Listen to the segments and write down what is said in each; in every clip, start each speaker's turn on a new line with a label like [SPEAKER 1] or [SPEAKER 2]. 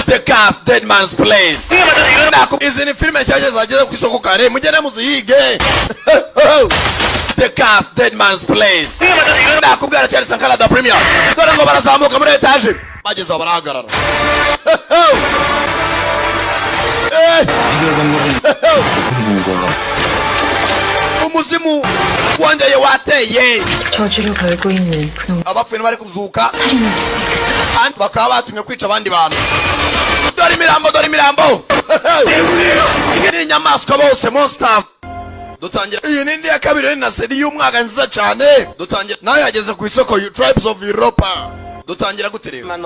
[SPEAKER 1] The cast Dead Man's Plane. Izi ni filime nshyashya zageze ku isoko kare mugende muzihige. The cast Dead Man's Plane. Nakubwira cyane Sankara da Premier. Dore ngo barazamuka muri etage. Bageze barahagarara. umuzimu wongeye wateye
[SPEAKER 2] 저주를 걸고 있는 그놈
[SPEAKER 1] abapfuye bari kuzuka
[SPEAKER 2] 살인할 수도 있겠어
[SPEAKER 1] bakaba batumye kwica abandi bantu dore imirambo ni inyamaswa bose monsters dutangira iyi ni indi ya kabiri na seri y'umwaka nziza cyane dutangira nayo yageze ku isoko Tribes of Europa dutangira guterera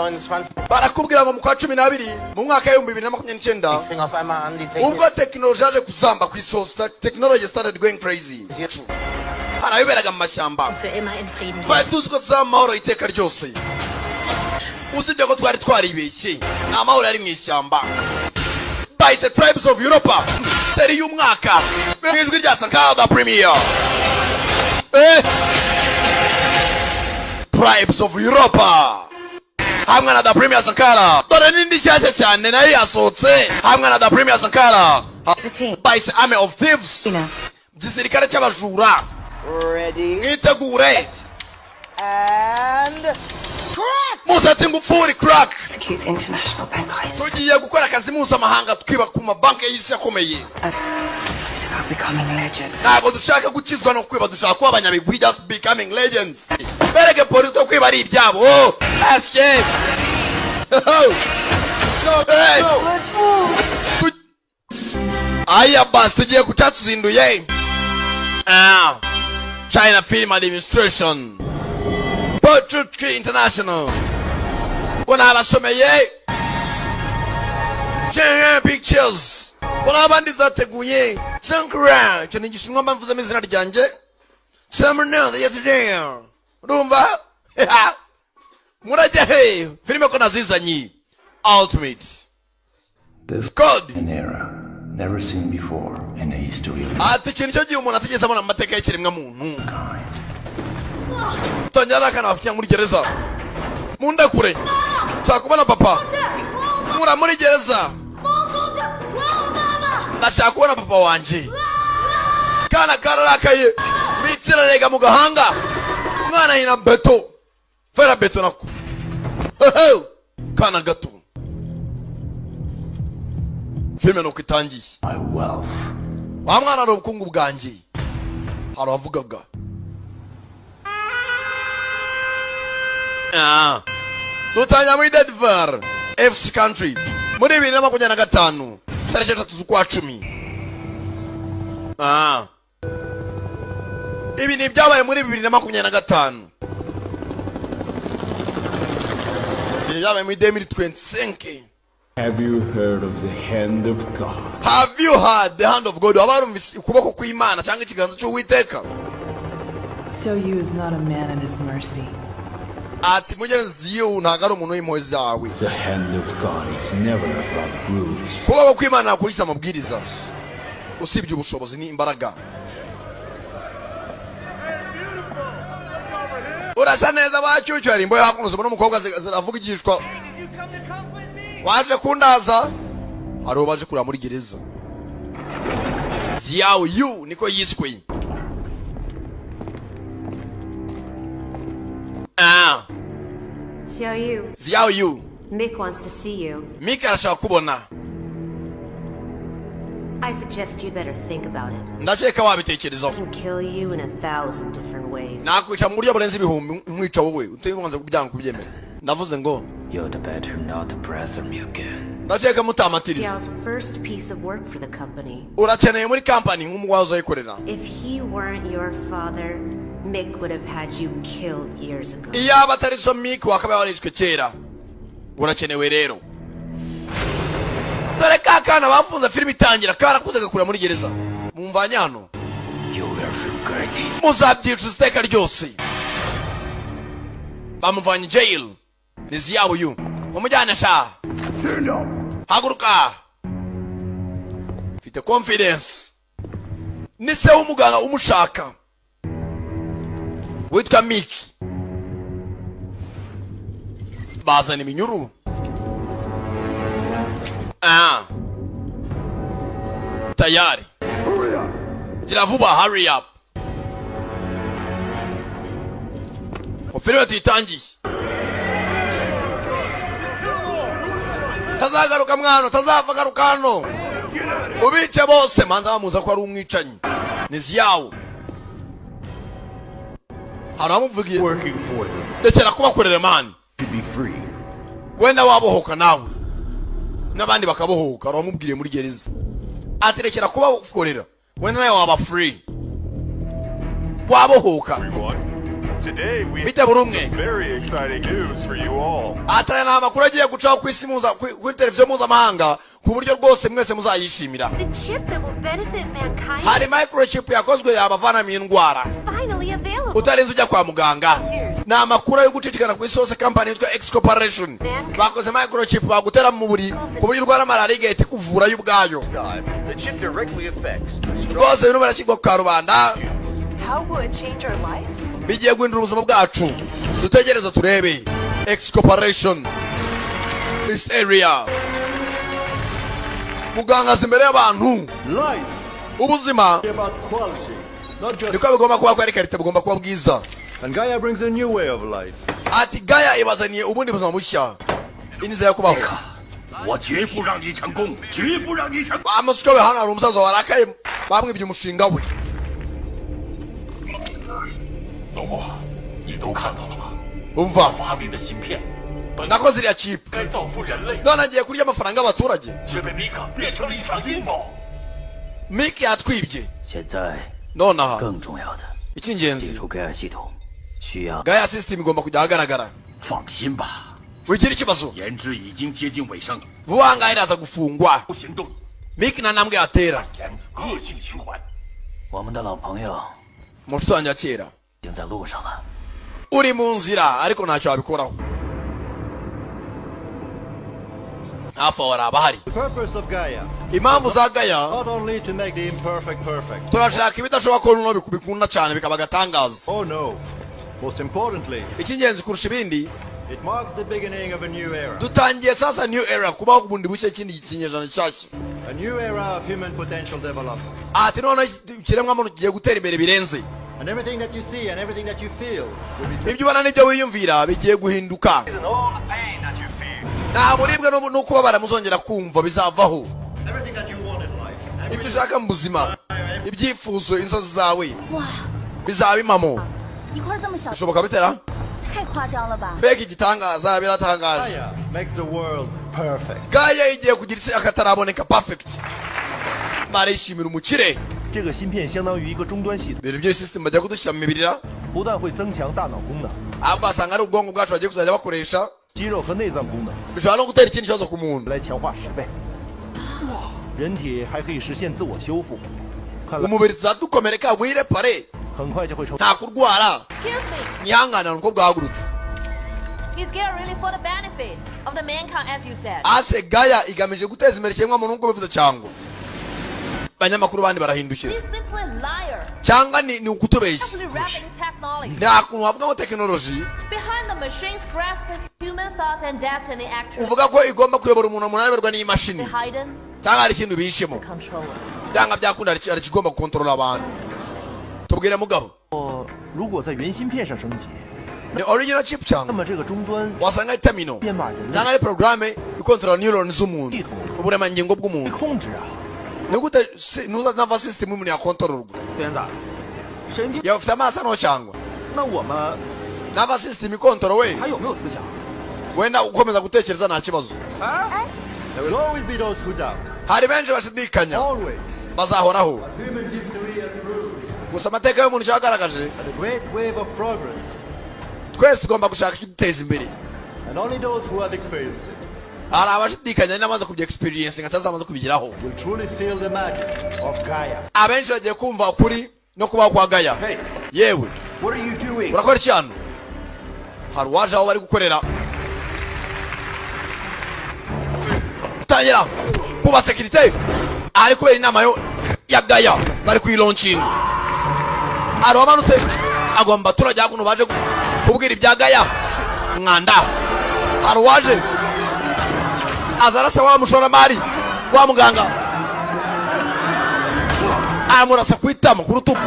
[SPEAKER 1] barakubwira ngo mu kwa 12 mu mwaka wa 2029 ubwo technology yaje kuzamba ku isi technology started going crazy haraberaga mu mashyamba twari tuzi ko tuzamahoro iteka ryose usibye ko twari twaribeshye nta mahoro yari mu ishyamba by the Tribes of Europa seri y'umwaka n'ijwi rya Sankara da Premier Tribes of Europa hamwe na da Premier Sankara dore nindi nshyashya cyane nayo yasohotse hamwe na da Premier Sankara by the Army of Thieves gisirikare cy'abajura mwitegure
[SPEAKER 3] and crack
[SPEAKER 1] musatsi ngufuri crack
[SPEAKER 2] execute international bank heist
[SPEAKER 1] tugiye gukora akazi mpuzamahanga twiba ku mabanki y'isi yakomeye
[SPEAKER 2] it's about becoming legends
[SPEAKER 1] ntabwo dushaka gukizwa no kwiba dushaka kuba abanyabigwi just becoming legends bereke polisi to kwiba ari ibyabo asye aya bas tugiye kucyatuzinduye China Film Administration Portrait International bona abasomeye China Pictures bona abandi zateguye Sankara cyo nigishinwa mvuze amazina ryanjye Summer yesterday rumba murajya he filime ko nazizanye Ultimate Code
[SPEAKER 4] an era never seen before in the history of
[SPEAKER 1] ati kintu cyo gihe umuntu atigeze abona amateka y'ikiremwa muntu tanyara kana afite muri gereza munda kure cyakubona papa mura muri gereza ndashaka kubona papa wanje kana kararakaye mitsira rega mu gahanga umwana hina beto fera beto nako kana gato filime no kwitangiye
[SPEAKER 4] my wealth.
[SPEAKER 1] wa mwana ro bukungu bwanje haravugaga dutanya muri Denver FC country muri 2025 tariki 3 z'ukwa 10 ibi ni byabaye muri 2025 ibi byabaye muri 2025
[SPEAKER 5] Have you heard of the hand of God?
[SPEAKER 1] Have you heard the hand of God? Abarumvise ukuboko kw'Imana cyangwa ikiganza cy'Uwiteka?
[SPEAKER 6] So you is not a man at his mercy.
[SPEAKER 1] Ati mugenzi you ntago ari umuntu w'impuhwe zawe.
[SPEAKER 5] The hand of God is never about rules.
[SPEAKER 1] Ukuboko kw'Imana kurisa amabwiriza. Usibye ubushobozi ni imbaraga. Urasa neza bacyucyo ari imboye hakunuze n'umukobwa ziravuga igishwa. Waje kundaza haro baje kura muri gereza Xiao Yu niko yiswe Xiao Yu
[SPEAKER 7] Mick wants to see you.
[SPEAKER 1] Mick arashaka kubona
[SPEAKER 7] I suggest you better think about it.
[SPEAKER 1] ndakeka wabitekerezaho
[SPEAKER 7] I can kill you in 1,000 different ways.
[SPEAKER 1] nakwica mu buryo burenze ibihumbi nkwica wowe utebanze kubyanga kubyemera ndavuze ngo
[SPEAKER 4] You'd better not pressure me again.
[SPEAKER 1] ndakeka mutamatiriza
[SPEAKER 7] Gal's first piece of work for the company.
[SPEAKER 1] urakeneye muri company nk'umugwazo yikorera
[SPEAKER 7] If he weren't your father, Mick would have had you killed years ago.
[SPEAKER 1] iyaba atari so Mick wakabaye warishwe kera urakenewe rero dore kakana bafunze filime itangira karakuze gakura muri gereza mumvanye hano
[SPEAKER 4] You will regret it.
[SPEAKER 1] muzabyica iteka ryose bamuvanye jail ni Xiao Yu mumujyane sha haguruka mfite confidence ni se w'umuganga umushaka witwa Mick bazana iminyuru tayari gira vuba hurry up filime tuyitangiye tazagaruka mwana tazava garuka hano ubice bose manza bamuza ko ari umwicanyi nizi yawo haramuvugiye ndekera kubakorera mani wenda wabohoka nawe n'abandi bakabohoka aramubwiriye muri gereza atirekera kubakorera wenda nawe waba free wabohoka bite burumwe ataya na makuru agiye gucaho ku isi kuri televiziyo mpuzamahanga ku buryo rwose mwese muzayishimira hari microchip yakozwe yabavanamo indwara utarinze ujya kwa muganga ni amakuru yo gucicikana ku isi hose kampani yitwa Agasobanuye bakoze microchip bagutera mu buri ku buryo urwara malaria igahita ikuvura yo ubwayo rwose bino barashyirwa ku karubanda bigiye guhindura ubuzima bwacu dutegereza turebe Agasobanuye this area mugangaza imbere y'abantu ubuzima niko bigomba kuba ko ari karite bugomba kuba bwiza ati Gaya ibazaniye ubundi buzima bushya iniza yo kubaho amusuka we hano hari umusaza warakaye bamwibye umushinga we umva nakoze iriya chip none agiye kurya amafaranga y'abaturage Miki yatwibye nonaha icy'ingenzi Gaya system igomba kujya ahagaragara wigira ikibazo vuba ngaho iraza gufungwa Miki nta ntambwe yatera munshuti wanjye ya kera uri mu nzira ariko ntacyo wabikoraho hafi aho hari abahari impamvu za Gaya turashaka ibidashoboka ko nuno bikunda cyane bikaba agatangaza icy'ingenzi kurusha ibindi dutangiye sasa new era kubaho ubundi bushya ikindi kinyejana gishyashya ati none ikiremwamuntu kigiye gutera imbere birenze ibyo ubona n'ibyo wiyumvira bigiye guhinduka nta buribwe no kubabara muzongera kumva bizavaho ibyo ushaka mu buzima ibyifuzo inzozi zawe bizaba impamo bishoboka bitera mbega igitangaza biratangaje Gaya igiye kugira isi akataraboneka perfect barishimira umukire ibintu by'iyo system bajya kudushyira mu mibirira ahubwo basanga ari ubwonko bwacu bagiye kuzajya bakoresha bishobora no gutera ikindi kibazo ku muntu umubiri tuzadukomereka wirepare nta kurwara nyihanganira nuko bwahagurutse ase Gaya igamije guteza imbere ikiremwamuntu nk'uko bivuze cyangwa abanyamakuru bandi barahindukira cyangwa ni ukutubeshya nta kuntu wavuga ngo tekinoloji uvuga ko igomba kuyobora umuntu ayoborwa n'imashini cyangwa hari ikintu bihishemo byanga byakunda hari ikigomba gukontorora abantu tubwire mugabo ni original chip cyangwa wasanga ari terminal cyangwa ari programme ikontorora neurons z'umuntu uburemangingo bw'umuntu nigute nuza nava system umuntu yakontororwa yafite amaso no cyangwa nava system ikontorora we wenda ukomeza gutekereza nta kibazo hari benshi bashidikanya bazahoraho gusa amateka y'umuntu cyagaragaje twese tugomba gushaka ikiduteza imbere hari abashidikanya n'amaze kubya experience nkatazamaze kubigeraho abenshi bagiye kumva ukuri no kubaho kwa Gaya yewe urakora iki hano hari uwaje aho bari gukorera utangira kuba sekirite ari kubera inama ya Gaya bari kuyiloncinga ari wamanutse agomba turajya kuno baje kubwira ibya Gaya mwanda hari uwaje azarasa wa mushoramari wa muganga amurasa kwitama ku rutugu.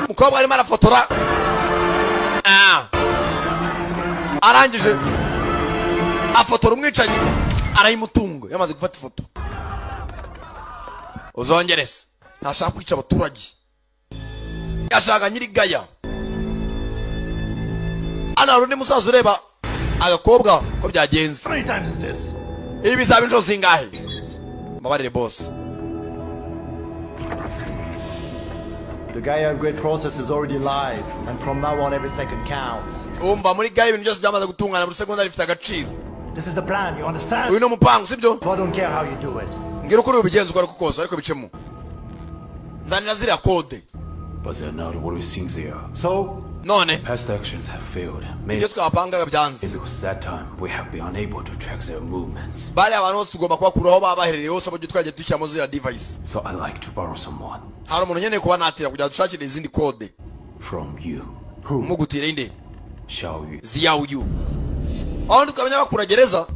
[SPEAKER 1] Umukobwa arimo arafotora arangije afotora umwicanyi arayimutunga yamaze gufata ifoto. Uzongerese ntashaka kwica abaturage, yashaka nyirigaya. Ana rundi musaza ureba agakobwa ko byagenze. Ibi bizaba inshuro zingahe? Mabarire boss.
[SPEAKER 8] The Gashya grid process is already live, and from now on every second counts.
[SPEAKER 1] Umva muri Gashya ibintu byose byamaze gutungana muri seconda rifite agaciro.
[SPEAKER 8] This is the plan, you understand?
[SPEAKER 1] Uyu no mupango sibyo?
[SPEAKER 8] So I don't care how you do it.
[SPEAKER 1] Ngira ukuri ubigenza uko ariko koza ariko bicemo. Zanira zira code.
[SPEAKER 5] But they're not what we think they are.
[SPEAKER 8] So,
[SPEAKER 1] None.
[SPEAKER 5] Past actions have failed. Maybe
[SPEAKER 1] Ibyo twapangaga byanze.
[SPEAKER 5] because that time we have been unable to track their movements.
[SPEAKER 1] Bari abantu bose tugomba kubakuraho babaherereye hose abyo twagiye dushyiramo zira device.
[SPEAKER 5] So I like to borrow someone
[SPEAKER 1] Hari umuntu nyeneye kuba natira kugira dushakire izindi code.
[SPEAKER 5] from you.
[SPEAKER 1] Mugutire inde?
[SPEAKER 5] Shall you?
[SPEAKER 1] Ziyawu you. Aho tukamenya bakura gereza.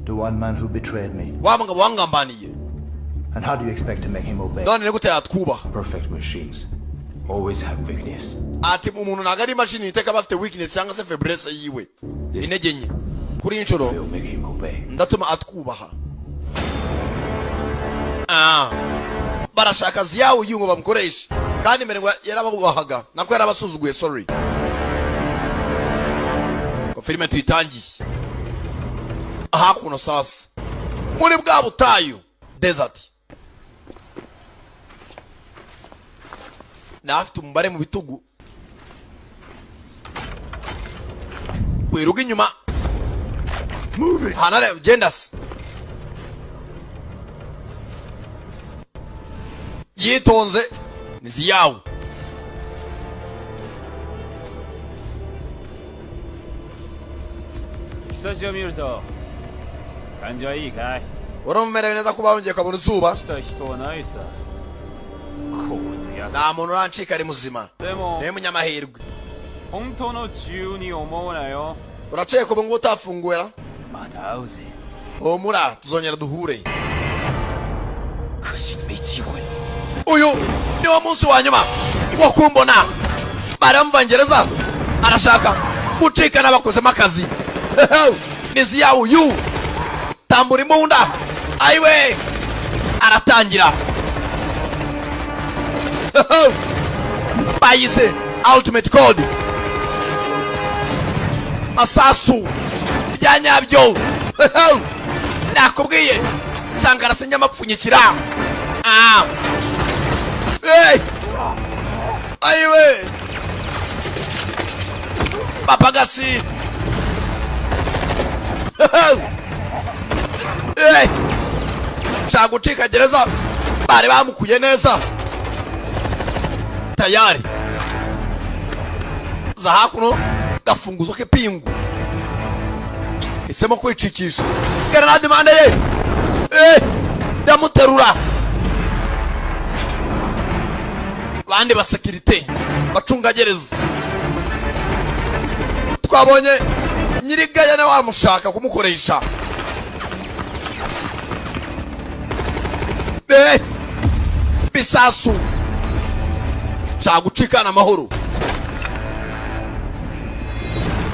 [SPEAKER 8] the one man who betrayed me.
[SPEAKER 1] Wa mugabo wangambaniye.
[SPEAKER 8] And how do you expect to make him obey?
[SPEAKER 1] None ne gute yatwubaha.
[SPEAKER 5] Perfect machines always have weakness.
[SPEAKER 1] Ati umuntu nagari machine iteka bafite weakness cyangwa se faiblesse yiwe. Intege nke. Kuri inshuro
[SPEAKER 5] Will make him obey.
[SPEAKER 1] ndatuma atwubaha. Barashaka ziyawu you ngo bamukoresha. Kandi mbere ngo yarababubahaga. Nako yarabasuzuguye sorry. Ko filime tuyitangiye. Aha kuno sasa. Muri bwa butayu desert. Nafite umubare mu bitugu. Kwiruga inyuma. Hanare gendas. Yitonze niziyawu. Uramumerewe neza kuba wongeye ukabona izuba. Nta muntu urancika ari muzima. Niwe munyamahirwe. Uraceka ubu ngubu utafunguwe ra? Humura tuzongera duhure. Uyu niwo munsi wa nyuma wo kumbona. Baramvangereza arashaka gucika n'abakozemo akazi. Niziyawu you tambura imbunda. Ayiwe aratangira. Bayise ultimate code. Masasu byanyabyo. Nakubwiye sangara senyamapfunyikira. Ayiwe papagasi. Shagucika gereza bari bamukuye neza. Tayari za hakuno gafunguzo ke pingu isemo kwicikisha grenade mande ye damuterura bandi ba security bacunga gereza. Twabonye nyirigaya nawe wamushaka kumukoresha. Bisasu chagucikana amahoro.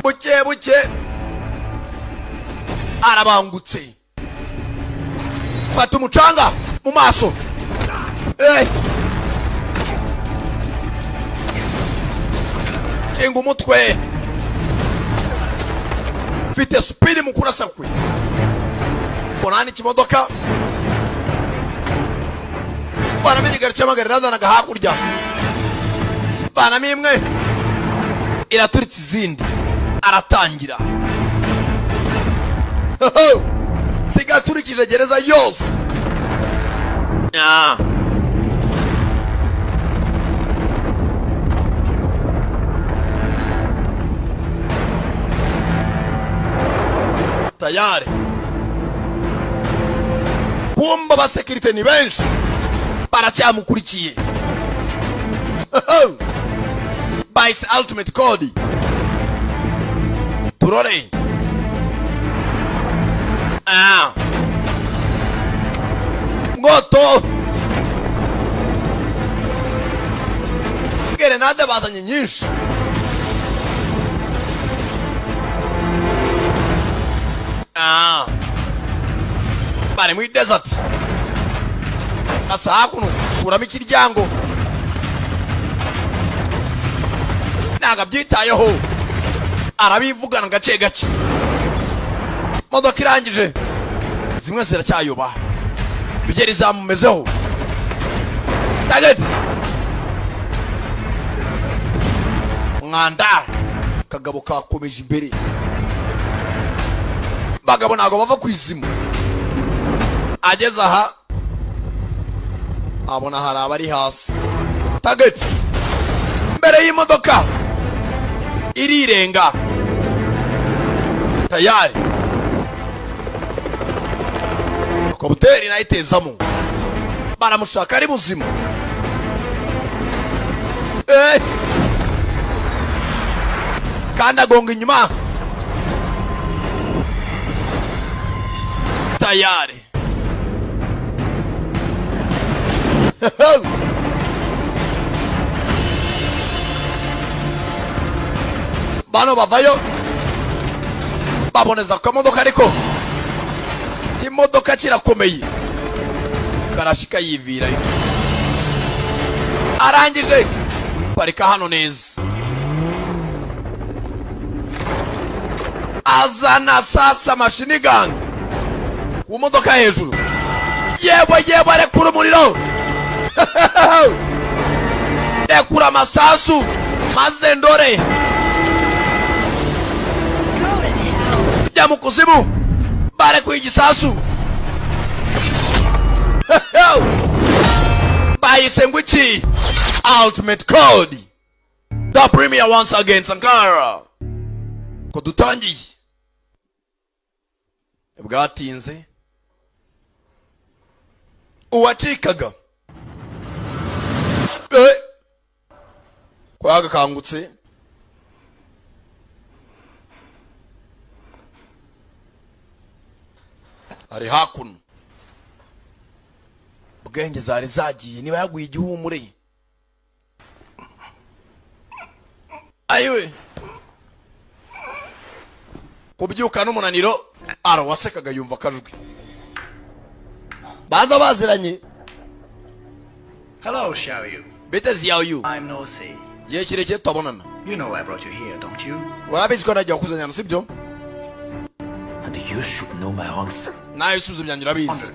[SPEAKER 1] Buke buke arabangutse. Fata umucanga mu maso. Cenga umutwe. Fite speed mu kurasa kwe. Bonani kimodoka. Bana migari cyamagara razanaga hakurya. Bana mimwe iraturitse izindi. Aratangira. Sigaturikije gereza yose. Tayari. Kumba ba security ni benshi. Baracyamukurikiye. Bayise ultimate code. Turore. moto gerenade bazanye nyinshi. Bari muri desert. Asa hakuno kuramo ikiryango. Naga byitayeho. Arabivugana gace gace. Modoka irangije. Zimwe ziracyayoba. Bigeri zamumezeho. Target. Mwanda. Kagabo kakomeje imbere. Bagabo nago bava kwizima. Ageze aha abona hari abari hasi. Target mbere y'imodoka irirenga tayari kobuteri nayitezamo baramushaka ari buzima. Kandi agonga inyuma tayari. Bano bavayo baboneza ko modoka ariko kimodoka kirakomeye karashika yivirayo arangije parika hano neza azana sasa machine gun ku modoka hejuru yewe rekura umuriro rekura amasasu maze ndore jya mu kuzimu barekuye igisasu bayise ngo iki ultimate code the premier once again Sankara ko dutangiye bwatinze uwacikaga kwaga kangutse ari hakuno bwenge zari zagiye niba yaguye igihumure. Ayiwe kubyuka n'umunaniro arawasekaga yumva kajwi baza baziranye.
[SPEAKER 9] Hello, Xiaoyu.
[SPEAKER 1] Bite Xiaoyu.
[SPEAKER 9] I'm no see.
[SPEAKER 1] Gihe kirekire tutabonana.
[SPEAKER 9] You know I brought you here, don't you?
[SPEAKER 1] Warabizi ko najya kuzanya no sibyo?
[SPEAKER 5] And you should know my answer.
[SPEAKER 1] Nawe isubizo byanjye urabizi.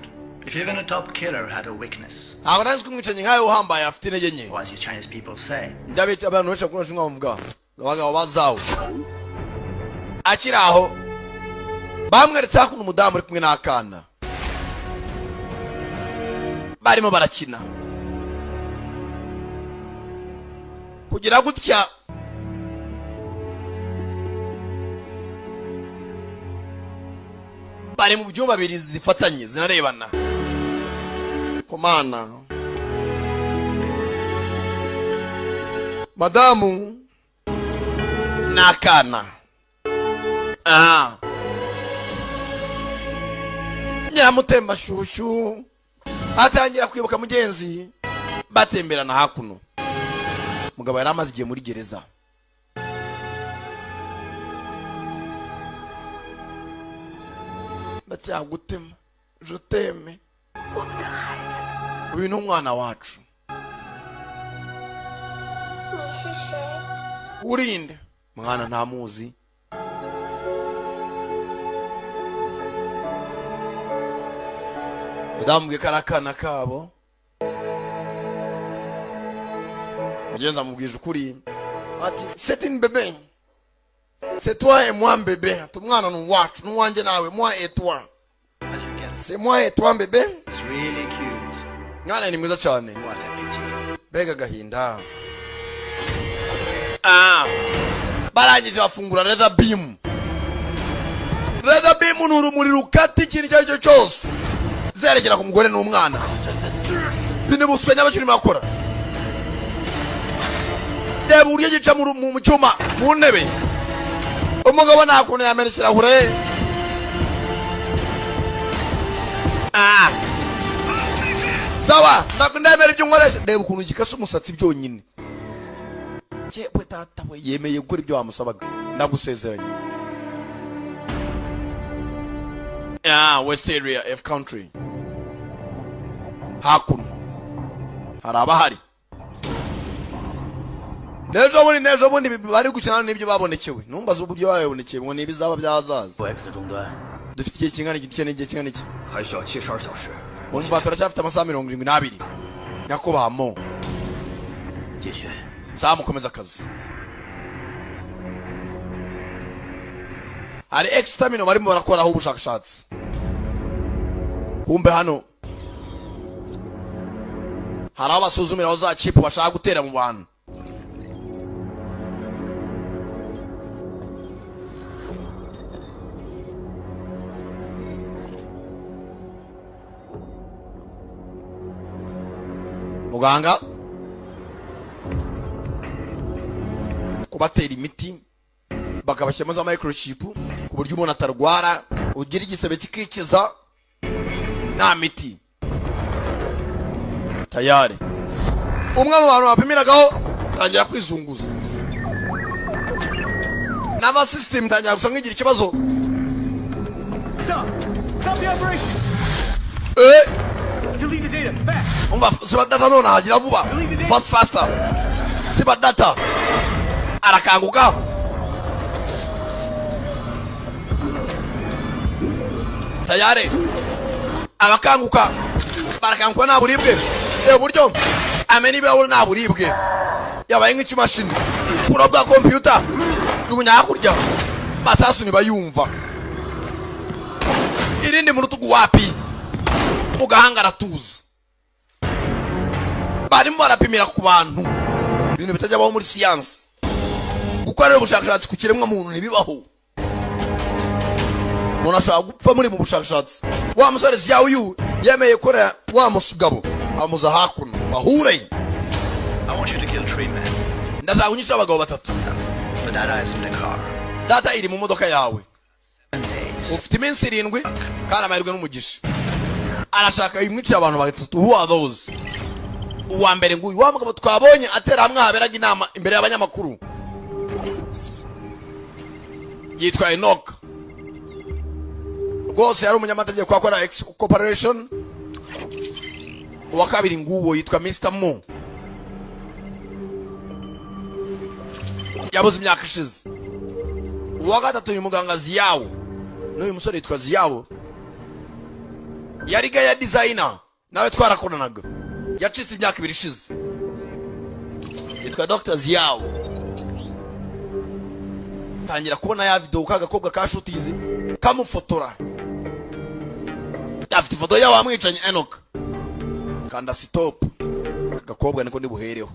[SPEAKER 9] If even a top killer had a weakness.
[SPEAKER 1] Ntabwo nzi ko umwicanyi nkawe uhambaye afite intege nke.
[SPEAKER 9] What you Chinese people say.
[SPEAKER 1] Ndabita abantu benshi bakora shinga bavuga. Abagabo bazawo. Akiraho bamweretse hakuno umudamu uri kumwe n'akana. Barimo barakina. Kugira gutya bari mu byumba bibiri zifatanye zinarebana. Komana madamu n'akana nyiramutemba shushu atangira kwibuka mugenzi batemberana hakuno. Mugabo yari amaze igihe muri gereza. Ndacyagutema joteme uyu ni umwana wacu. Urinde mwana ntamuzi. Udambwe karakana kabo mugenza mubwije ukuri ati c'est une bébé, c'est toi et moi bébé. Tumwana nu wacu nuwanjye nawe, moi et toi. C'est moi et toi bébé.
[SPEAKER 9] It's really cute.
[SPEAKER 1] Mwana ni mwiza cyane.
[SPEAKER 9] What a pity.
[SPEAKER 1] Bega gahinda. Barangije bafungura leather beam. Leather beam ni urumuri rukata ikintu icyo aricyo cyose zerekera ku mugore n'umwana. Bine buswe n'abakiri makora. Debe uriye gica mu cyuma mu ntebe. Umugabo nakuntu yamenekera hure. sawa ndakundemera ibyo nkoresha reba ukuntu gikase umusatsi byonyine cyebwe tata we yemeye gukora ibyo wamusabaga ndagusezeranye West area F country hakuno harabahari nejo bundi bari gukina n'ibyo babonekewe numbaza uburyo babonekeye ngo nibizaba byazaza
[SPEAKER 5] X 终端
[SPEAKER 1] dufite igihe kingana igihe kingana iki
[SPEAKER 5] 还需要72小时。
[SPEAKER 1] umva turacyafite amasaha 72 nyakubahamo
[SPEAKER 5] 继续。
[SPEAKER 1] saa mukomeza akazi hari extamino barimo barakoraho ubushakashatsi kumbe hano hari abasuzumira aho za chip bashaka gutera mu bantu muganga kubatera imiti bakabashyiramo za microchip ku buryo umuntu atarwara ugira igisebe kikikiza nta miti tayari umwe mu bantu bapimiragaho tangira kwizunguza n'ama system tangira gusa nk'igira ikibazo
[SPEAKER 8] Stop the operation! Delete the data, fast!
[SPEAKER 1] umva siba data none hagira vuba faster siba data arakanguka tayari abakanguka barakanguka nta buribwe buryo amena ibirahure nta buribwe yabaye nk'ikimashini kurabwa computer jugunya hakurya masasu nibayumva irindi mu rutugu wapi ugahanga aratuza barimo barapimira ku bantu ibintu bitajya baho muri siyansi gukorera ubushakashatsi ku kiremwa muntu ntibibaho umuntu ashobora gupfa muri mu bushakashatsi wa musore ziyawe uyu yemeye korera wa musugabo amuza hakuno bahure ndashaka kunyisha abagabo batatu data iri mu modoka yawe ufite iminsi 7 kandi amahirwe n'umugisha arashaka imwicira abantu batatu who are those uwa mbere nguyu wa mugabo twabonye atera hamwe haberaga inama imbere y'abanyamakuru yitwa Enoch rwose yari umunyamategeko akora X Corporation uwa kabiri nguwo yitwa Mr. Mo yabuze imyaka ishize uwa gatatu ni muganga Ziyawo n'uyu musore yitwa Ziyawo yari ya designer nawe twarakoranaga yacitse imyaka 2 ishize yitwa Dr. Ziyawo tangira kubona ya video kagakobwa ka shootizi kamufotora afite ifoto yawe amwicanye Enoch kanda stop gakobwa niko ndibuhereho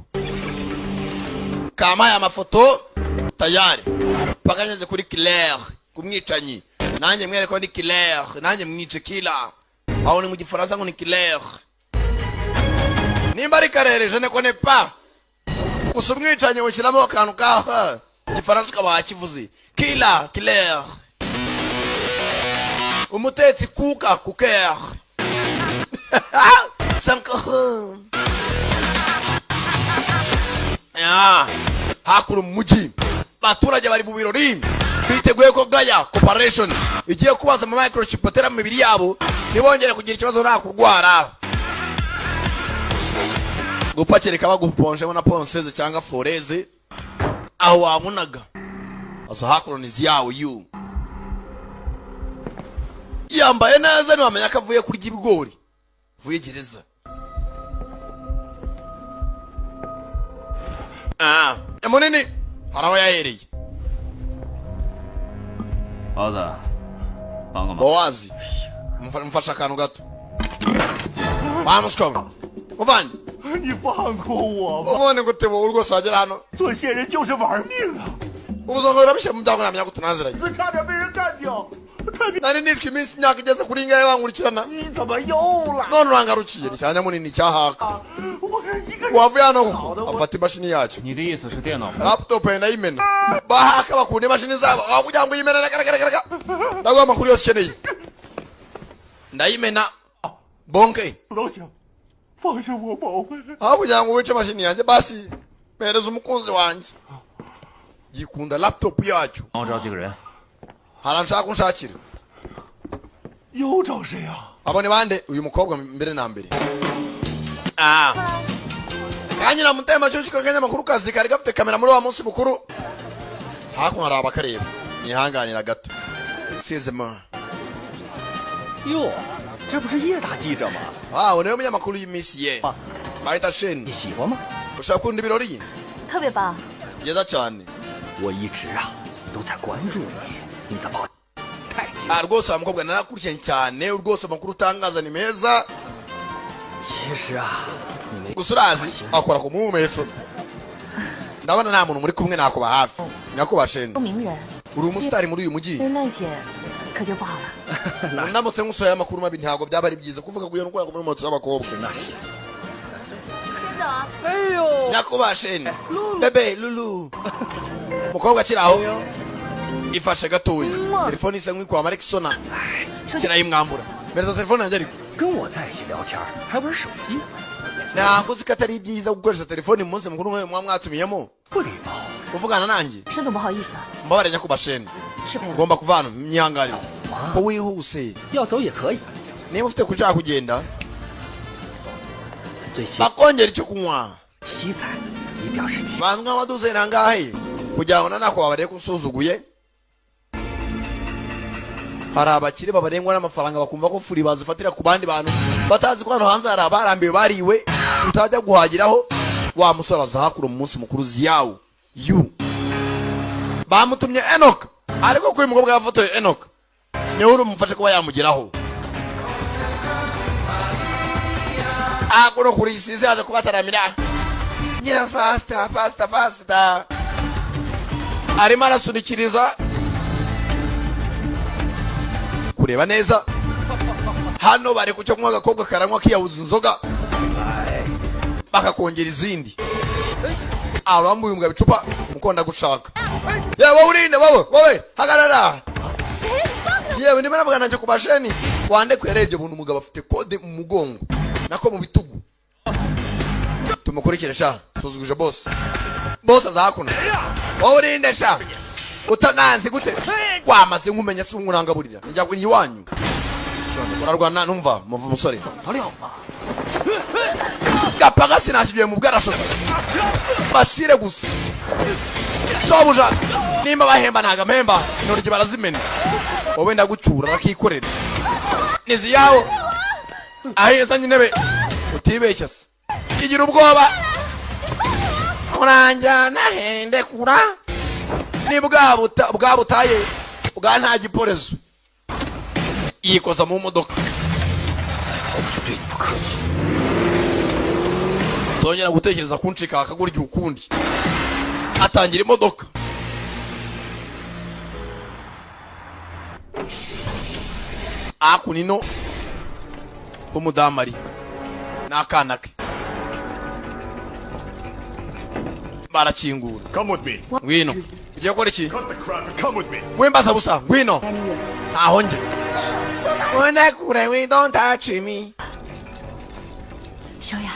[SPEAKER 1] kama ya mafoto tayari pakanyaje kuri Claire kumwicanyi nanjye mwereko ndi Claire nanjye mwice kila aho ni mu gifaransa ngo ni Claire nimba ari karere je ne connais pas usumwicanye wikiramo akantu ka gifaransa kaba kivuze kila Claire umutetsi kuka kuker sanko ya hakuru muji baturage bari mu birori biteguye ko Gashya Corporation igiye kubaza mu microchip atera mu mibiri yabo nibongere kugira ikibazo nta kurwara gupakirika baguponje na ponseze cyangwa foreze aho wamunaga asa hakuru ni Ziyawo you yambaye neza niwamenya ko avuye kurya ibigori vuye gereza munini haraho yahereye
[SPEAKER 5] Oza banga
[SPEAKER 1] Bowazi mfasha akantu gato bamuskoma uvanye
[SPEAKER 8] 你放过我吧！
[SPEAKER 1] ubone gutebo urwo swagera hano
[SPEAKER 8] 做线人就是玩命啊！
[SPEAKER 1] ubuzongora bishe mubyago namenya gutunaziranye
[SPEAKER 8] 这差点被人干掉，太别！
[SPEAKER 1] nari nishwe iminsi imyaka igeze kuri ngaye bankurikirana
[SPEAKER 8] 你怎么又来？
[SPEAKER 1] none urangarukiye ni cyanya munini cyahaka
[SPEAKER 8] 我是一个人
[SPEAKER 1] wavuye hano afata imashini yacu
[SPEAKER 5] 你的意思是电脑
[SPEAKER 1] laptop ndayimena bahaka bakunda imashini zabo aho kugira ngo yimena reka ndaguha amakuru yose ukeneye ndayimena bonke
[SPEAKER 8] 都行，
[SPEAKER 1] aho kugira ngo wice mashini yanjye basi mpereza umukunzi wanjye yikunda laptop yacyo
[SPEAKER 5] 帮我找几个人。
[SPEAKER 1] haranshaka unshakira
[SPEAKER 8] 又找谁啊？
[SPEAKER 1] abo ni bande uyu mukobwa mbere na mbere kanyira mutema cyo kikaganya makuru kazi kari gafite kamera muri wa munsi mukuru hakuno hari abakareba nihanganira gato sizema
[SPEAKER 10] 哟，这不是叶大记者吗？
[SPEAKER 1] wow niyo munyamakuru y'imisi ye bayita Shen
[SPEAKER 10] 你喜欢吗？
[SPEAKER 1] ushaka kundi birori
[SPEAKER 2] 特别棒。
[SPEAKER 1] byiza cyane
[SPEAKER 10] 我一直啊都在关注你，你的报太精。
[SPEAKER 1] rwose wa mukobwa narakurikiye cyane rwose amakuru utangaza ni meza
[SPEAKER 10] 其实啊，你没
[SPEAKER 1] gusa urazi akora ku muhumetso ndabona nta muntu muri kumwe nakuba hafi nyakuba Shen
[SPEAKER 2] 名人
[SPEAKER 1] uri umusitari muri uyu mujyi
[SPEAKER 2] 那些可就不好了。
[SPEAKER 1] ndamutse nkusohoye amakuru mabi ntabwo byaba ari byiza kuvuga ngo iyo ndwara muri moto y'abakobwa
[SPEAKER 10] 那是。
[SPEAKER 2] 真的啊？
[SPEAKER 10] 哎呦，
[SPEAKER 1] nyakuba Shen bebe lulu mukobwa akiri aho ifashe gatoya telefone isa nk'ikwa marek sona kirayimwambura mbere telefone yanjye ariko
[SPEAKER 10] 跟我在一起聊天还玩手机，
[SPEAKER 1] ntabwo uzi ko atari byiza gukoresha telefone mu munsi mukuru nk'uyu muba mwatumiyemo
[SPEAKER 10] 不礼貌。
[SPEAKER 1] uvugana nanjye
[SPEAKER 2] 申总不好意思啊，
[SPEAKER 1] mbabare nyakuba Shen
[SPEAKER 2] 失陪了。
[SPEAKER 1] ngomba kuva hano myihanganire ko wihuse
[SPEAKER 10] 要走也可以，
[SPEAKER 1] niba ufite kushaka kugenda
[SPEAKER 10] 最起
[SPEAKER 1] bakongera icyo kunywa
[SPEAKER 10] 七彩以表示歉。
[SPEAKER 1] bantu nk'abaduze nangahe kugira ngo nanako babare kusuzuguye hari abakire babarengwa n'amafaranga bakumva ko furi bazifatira ku bandi bantu batazi ko hano hanze hari abarambiwe bariwe utajya guhagiraho wa musore aza hakura mu munsi mukuru ziyawo yu bamutumye Enoch ariko ko uyu mukobwa yafotoye Enoch niwe uri umufashe kuba yamugeraho akuno kuri isize yaje kubataramira nyira fasta arimo arasunikiriza kureba neza hano bari kucyo kunywa agakobwa karanywa kiyabuza inzoga bakakongera izindi abambuye umbwa bicupa mukonda gushaka yewe urinde wowe hagarara yewe ndimo navugana nje ku basheni wande kwerebye buntu umugabo afite kode mu mugongo nako mu bitugu tumukurikire sha suzuguje boss azahakuna wowe urinde sha utananzi gute wamaze nkumenya si unkurangaburira njya kuri iwanyu urarwana numva muva umusore gapaga sinashibiye mu bwarasho basire gusa sobuja nimba bahemba ntaga mpemba intoryi barazimena wowe ndagucyura rakikorera nizi yawo aheza nyinebe utibeshya se igira ubwoba uranjyana hende kura ni bwa butaye bwa nta giporezo yikoza mu modoka
[SPEAKER 5] 我就对你不客气。
[SPEAKER 1] tongera gutekereza kuncika akagurya ukundi atangira imodoka akunino umudamari n'akana ke barakingura
[SPEAKER 8] Come with me.
[SPEAKER 1] ngwino ugiye gukora iki
[SPEAKER 8] Cut the crap. Come with me.
[SPEAKER 1] wembaza busa ngwino ntaho njye unekure we don't touch me
[SPEAKER 2] 小雅，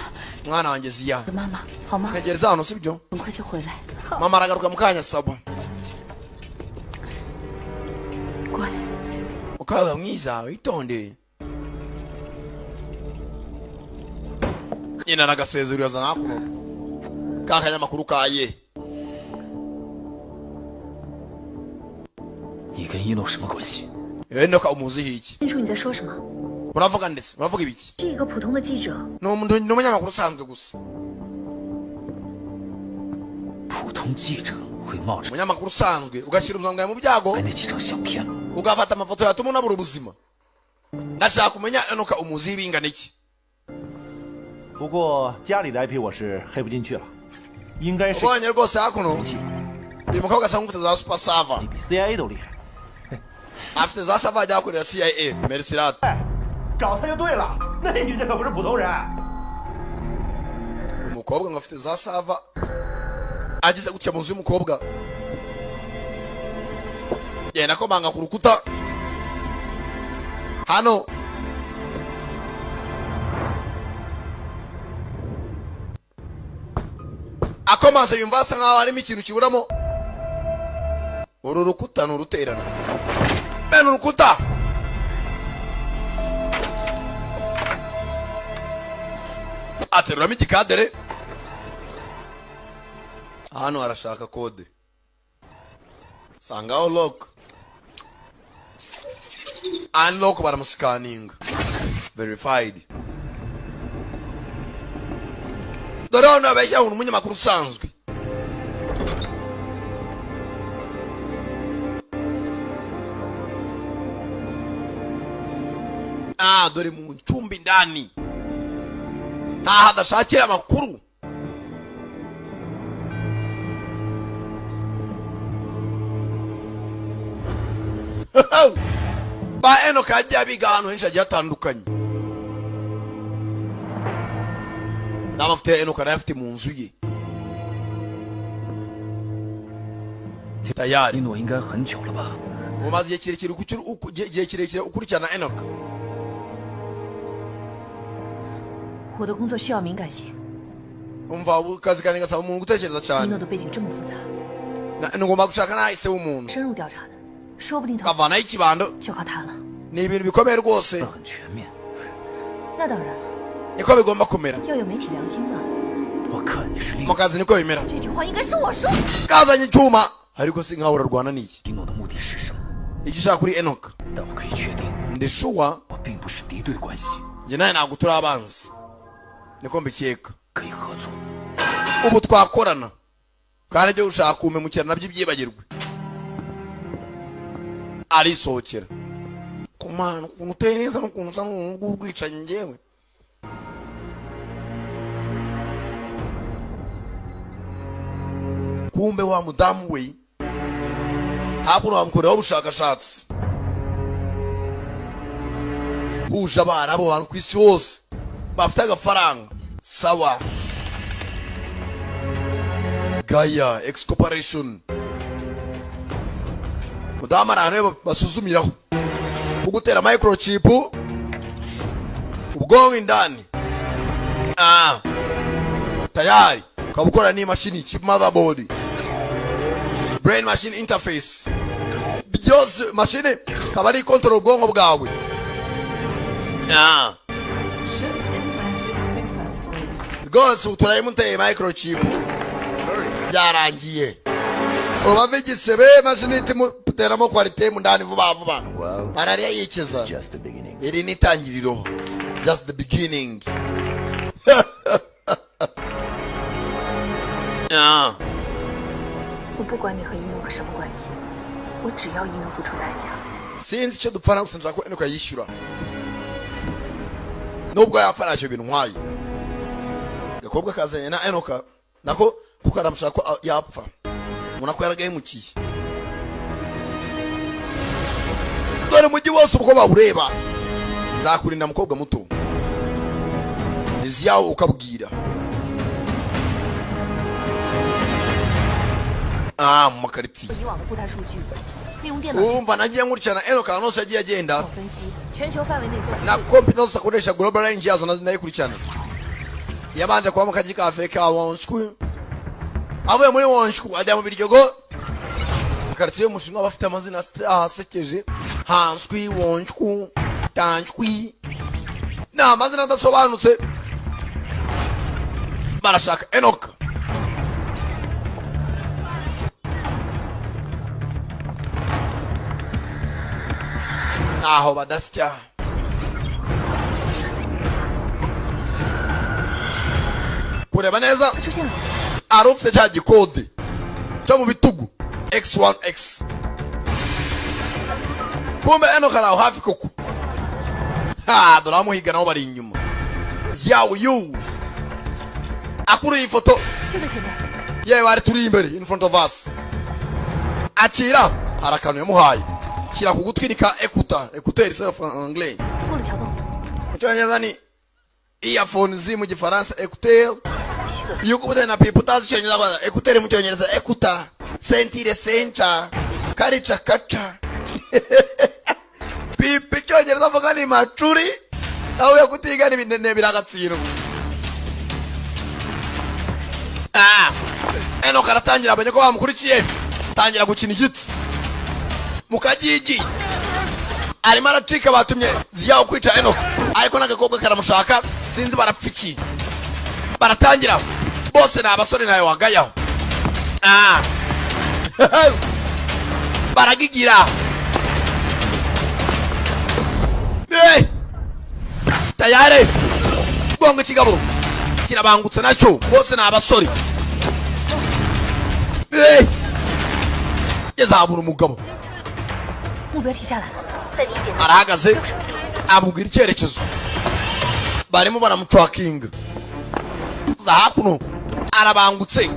[SPEAKER 1] mwana wanjye ziya
[SPEAKER 2] 妈妈好吗？
[SPEAKER 1] ntegereza hano sibyo
[SPEAKER 2] 很快就回来。
[SPEAKER 1] mama aragaruka mu kanya sabo
[SPEAKER 2] 乖，
[SPEAKER 1] ukaba mwiza witonde nyina nagasezero yazana kuno kakanyamakuru kaye
[SPEAKER 5] 你跟一诺什么关系？
[SPEAKER 1] enoka umuziho iki
[SPEAKER 2] 清楚你在说什么？
[SPEAKER 1] uravuga ndetse uravuga ibiki
[SPEAKER 2] 是一个普通的记者，
[SPEAKER 1] ni umunyamakuru usanzwe gusa
[SPEAKER 5] 普通记者会冒着
[SPEAKER 1] umunyamakuru usanzwe ugashyira ubuzima bwawe mu byago
[SPEAKER 5] 拍那几张相片吗？
[SPEAKER 1] ugafata amafoto yatuma unabura ubuzima ndashaka kumenya enoka umuziho ibingana iki
[SPEAKER 8] 不过家里的 IP 我是黑不进去了，应该是
[SPEAKER 1] ubonye rwose hakuno uyu mukobwa asa nk'ufite za super sava
[SPEAKER 8] 比 CIA 都厉害。
[SPEAKER 1] afite za sava ajya hakorera CIA Mercirat
[SPEAKER 8] 哎，找他就对了，那女的可不是普通人。
[SPEAKER 1] uyu mukobwa ngo afite za sava ageze gutya mu nzu y'umukobwa genda komanga ku rukuta hano yakomanze yumva asa nkaho harimo ikintu kiburamo. Uru rukuta nuruterana. Bene urukuta. Ateruramo igikadere. Hano arashaka kode. Sangaho lock. Unlock baramuscanning. Verified. Dore hano abeshya umunyamakuru usanzwe. Dore mu ncumbi ndani. Hadashakira amakuru. Ba Enoch ajya biga ahantu henshi agiye atandukanye. N'amafite Enoch arayafite mu nzu ye. Tayari.
[SPEAKER 5] 我应该很久了吧？
[SPEAKER 1] Umaze igihe kirekire ukurikirana Enoch.
[SPEAKER 2] 我的工作需要敏感性。
[SPEAKER 1] Umva ukazi kanjye gasaba umuntu gutekereza
[SPEAKER 2] 一
[SPEAKER 1] cyane.
[SPEAKER 2] 诺的背景这么复杂，
[SPEAKER 1] Ngomba gushaka nahise w'umuntu.
[SPEAKER 2] 深入调查的，说不定他
[SPEAKER 1] Kavanaho ikibando.
[SPEAKER 2] 就靠他了。
[SPEAKER 1] Ni ibintu bikomeye rwose.
[SPEAKER 5] 很全面。
[SPEAKER 2] 那当然了，
[SPEAKER 1] Niko bigomba kumera.
[SPEAKER 2] 要有媒体良心嘛。
[SPEAKER 5] 我看你是利
[SPEAKER 1] Mu kazi niko bimera.
[SPEAKER 2] 这句话应该是我说。
[SPEAKER 1] Kazanye icyuma ariko si nkaho urarwana n'iki.
[SPEAKER 5] 诺的目的是什么？
[SPEAKER 1] Icyo ushaka kuri Enoch.
[SPEAKER 5] 但我可以确定，
[SPEAKER 1] Ndi sure
[SPEAKER 5] 我并不是敌对关系，
[SPEAKER 1] njye nawe ntabwo turi abanzi. Niko mbikeka.
[SPEAKER 5] 可以合作。
[SPEAKER 1] Ubu twakorana. Kandi ibyo ushaka kumemukira nabyo byibagirwe. Arisohokera. Kumana ukuntu uteye neza n'ukuntu usa n'ubwicanyi njyewe. Kumbe wa mudamu we hakuno wamukoreho ubushakashatsi. Huje abo bantu ku isi hose bafite agafaranga. Sawa. Gashya X Corporation. Mudamu arahano basuzumiraho. Kugutera microchip. Ubwonko indani. Tayari. Ukabukora n'imashini chip motherboard. Brain machine interface. Byose machine kaba ari control ubwonko bwawe. Rwose turayimuteye microchip. Byarangiye. Ubave igisebe mashini itimuteramo quality mu ndani vuba vuba. Barariya yikiza.
[SPEAKER 4] Just the beginning.
[SPEAKER 1] Iri ni tangiriro. Just the beginning.
[SPEAKER 2] 我不管你和一诺个什么关系，我只要一诺付出代价。
[SPEAKER 1] Sinzi icyo dupfana gusa nshaka ko Enoch yishyura. Nubwo yapfana icyo bintu nkwaye. Gakobwa kazanye na Enoch nako kuko aramushaka ko yapfa. Muna ko yaragahemukiye. Dore mujyi wose uko bawureba. Nzakurinda mukobwa muto. Nizi yawo ukabwira. Mu makariti.
[SPEAKER 2] 以往的固态数据，利用电脑
[SPEAKER 1] Umva nagiye nkurikirana Enoch ahantu hose yagiye agenda.
[SPEAKER 2] 分析全球范围内做
[SPEAKER 1] Na computer zose akoresha global range yazo nayikurikirana. Yabanje kuba mu kaji ka Afrika wonshku. Avuye muri wonshku ajya mu biryogo. Kartiye y'umushinwa bafite amazina asekeje. Hanshwi, wonshku, tanshwi. Na amazina adasobanutse. Barashaka Enoch. Aho badasya. Kureba neza.
[SPEAKER 2] 出现了，
[SPEAKER 1] Arufite cya gikode cyo mu bitugu X1X. Kumbe Enoch araho hafi koko. Dore nabo bari inyuma. Zyawo yu. Akuruye ifoto.
[SPEAKER 2] 这个前面
[SPEAKER 1] Yewe bari turi imbere in front of us. Akira harakantu yamuhaye. Kira ku gutwi ni ka écouteur self anglais.
[SPEAKER 2] 过了桥洞，
[SPEAKER 1] Icyongereza ni earphone zi mu gifaransa écouteur. Iyo kubutana na pipo utazi icyongereza kwa écouteur mu cyongereza écouteur. Sentire center. Karica kaca. Pipo icyongereza avuga ni macuri. Aho yakutiga ni binene biragatsiro. Enoch aratangira amenye ko bamukurikiye, tangira gukina igiti mu kagigi. Arimo aracika batumye ziyaho kwica Enoch, ariko n'agakobwa karamushaka, sinzi barapfiki. Baratangira bose ni abasore nawe wagayaho. Baragigira. Tayari gonga kigabo kirabangutse nacyo, bose ni abasore. Yazabura umugabo.
[SPEAKER 2] 目标停下来了，在你点。
[SPEAKER 1] arahagaze abubwira icyerekezo, barimo baramutrakinga. Za hakuno arabangutse.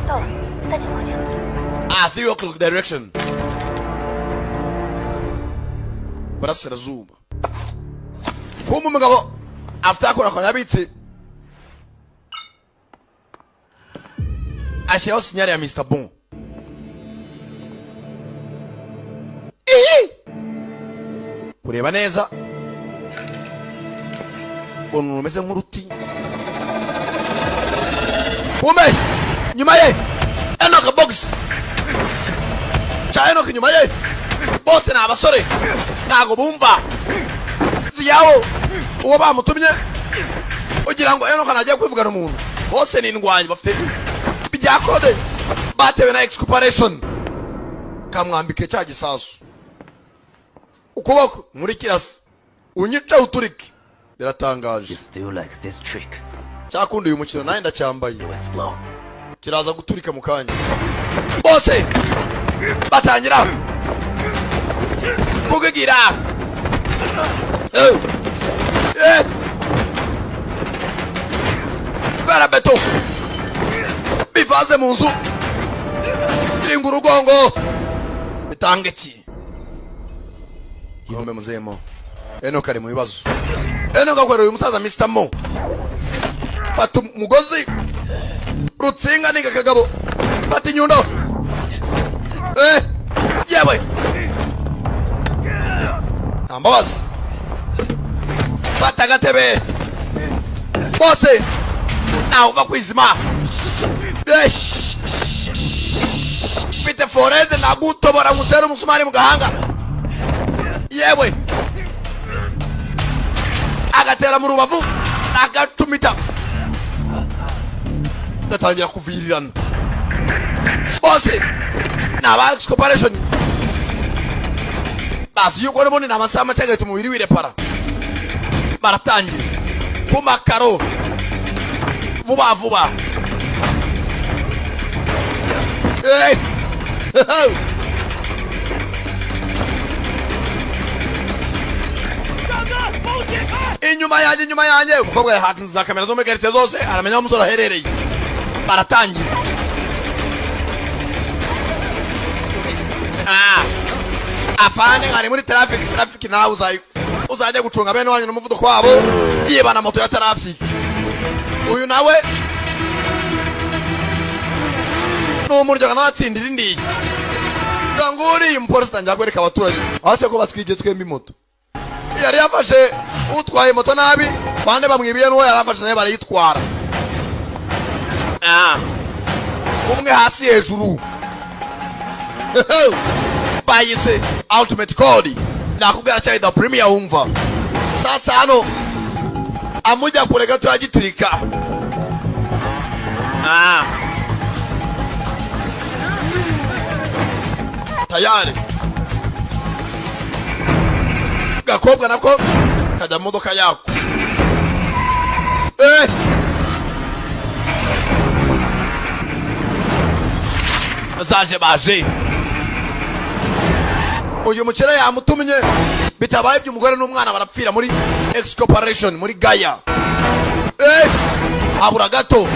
[SPEAKER 2] 到了，3点方向。
[SPEAKER 1] 3 o'clock direction. Burasirazuba. Kuma umugabo afite akora kora yabitse. Ashyiraho sinyari ya Mr. Bon. Kureba neza umuntu umeze nk'uruti. Kumbe nyuma ye Enoch box cha Enoch nyuma ye bose ni abasore ntago bumva ziyawo uwo bamutumye ugira ngo Enoch anagiye kwivugana umuntu. Bose ni indwanyi bafite bijya kode batewe na exculpation. Kamwambike cya gisasu ukuboko muri kirasi unyica uturike. Biratangaje.
[SPEAKER 5] Still likes this trick.
[SPEAKER 1] Cyakundi uyu mukino naye ndacyambaye.
[SPEAKER 5] You explode.
[SPEAKER 1] Kiraza guturika mu kanya. Bose batangira kugigira. Gara beto bivaze mu nzu zinga urugongo bitange ki yome muzemo. Enoch ari mu bibazo. Enoch akorera uyu musaza Mr. Mo fata umugozi rutsinga ninga kagabo fata inyundo. Yewe ambabazi fata gatebe bose nawe uva kwizima. Fite foreze nagutobora ngutera umusumari mu gahanga. Yewe agatera mu rubavu agacumita. Datangira kuvirirana. Bose naba exculpation. Basi yuko nabone namasama cyangwa umubiri wirepara. Baratangira ku makaro vuba vuba. Inyuma yanjye umukobwa yahakinze za kamera zo muri quartier zose aramenya aho umusore aherereye. Baratangira afane ari muri traffic nawe uzajya gucunga bene wanyu n'umuvuduko wabo yiba na moto ya traffic. Uyu nawe n'umuryango natsindira indi nganguri umupolisi tangira kwereka abaturage aho ko batwibye twembi moto. Yari yafashe utwaye moto nabi bande bamwibiye n'uwo yarafashe naye barayitwara. Umwe hasi hejuru bayise ultimate code nakubwira cyane da premier wumva. Sasa hano amujya kure gato yagiturika. Tayari gakobwa nako kajya mu modoka yako. Zaje baje uyu mukire yamutumye bitabaye by'umugore n'umwana barapfira muri exculpation muri Gaya. Abura gato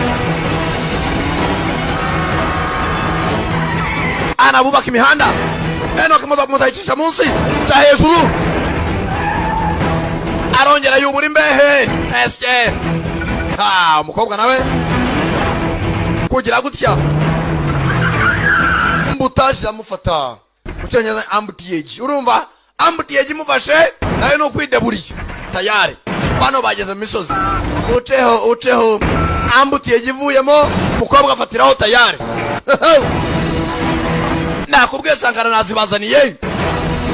[SPEAKER 1] anabubaka imihanda. Enoch imodoka muzayicisha munsi cya hejuru arongera yubura imbehe. Esye umukobwa nawe kugira gutya mbutaje amufata ucyanyeza ambutiyeji. Urumva ambutiyeji mufashe nayo no kwideburiye. Tayari bano bageze mu misozi uceho ambutiye givuyemo mukobwa afatiraho tayari. Nakubwiye Sankara nazibazaniye.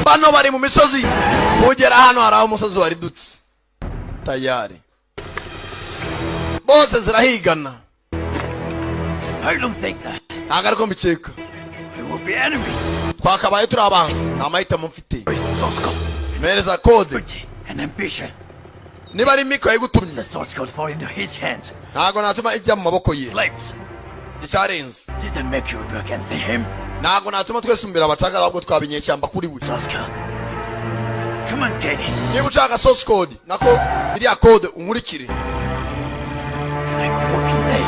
[SPEAKER 1] Bano bari mu misozi kugera hano hari aho umusozi wari dutse tayari bose zirahigana.
[SPEAKER 5] I don't think that.
[SPEAKER 1] Ntagariko mbiceka.
[SPEAKER 5] We will be enemies.
[SPEAKER 1] Twakabaye turi abansi. Namahitamo mfite.
[SPEAKER 5] Source code.
[SPEAKER 1] Mereza code.
[SPEAKER 5] And ambition.
[SPEAKER 1] Niba ari Miko yigutumye.
[SPEAKER 5] The source code fall into his hands.
[SPEAKER 1] Ntago natuma ijya mu maboko ye.
[SPEAKER 5] Slaves.
[SPEAKER 1] Icarenze.
[SPEAKER 5] Did they make you go against him?
[SPEAKER 1] Ntago natuma twesumbira abacakara ahubwo twabinyeshyamba kuri we.
[SPEAKER 5] Source code. Come on, get it.
[SPEAKER 1] Niba ushaka source code nako iriya code unkurikire.
[SPEAKER 5] Like walking day.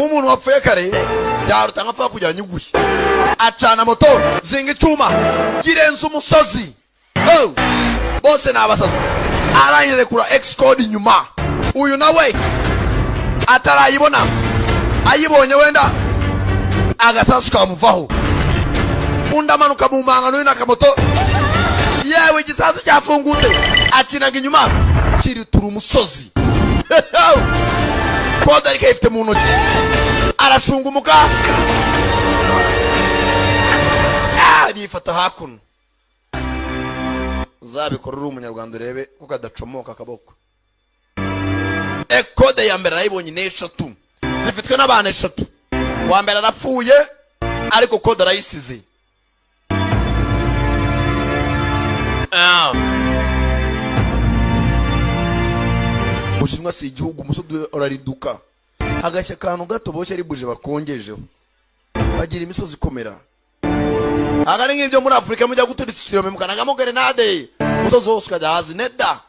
[SPEAKER 1] Umuntu wapfuye kare byaruta nkapfa kujya nyuguye. Acana moto zinga icuma girenza umusozi. Oh! Bose nabasaza. Arayire kura X code inyuma. Uyu nawe atarayibona. Ayibonye wenda agasasu kamuvaho. Undamanuka mu mangano n'akamoto. Yewe igisasu cyafungutse. Akinaga inyuma. Kiritura umusozi. Kode ariko ifite mu ntoki. Arashunga umuka. Nifata hakuno. Uzabikora uri umunyarwanda urebe kuko adacomoka akaboko. Kode ya mbere arayibonye n'eshatu. Zifitwe n'abantu 3. Wa mbere arapfuye ariko kode arayisize. Bushinwa si igihugu umusozi urariduka. Agashya kantu gato boshye ari buje bakongejeho. Bagira imisozi ikomera. Agari nk'ibyo muri Afrika mujya guturikira mu kanagamo grenade. Umusozi wose ukajya hazi neda.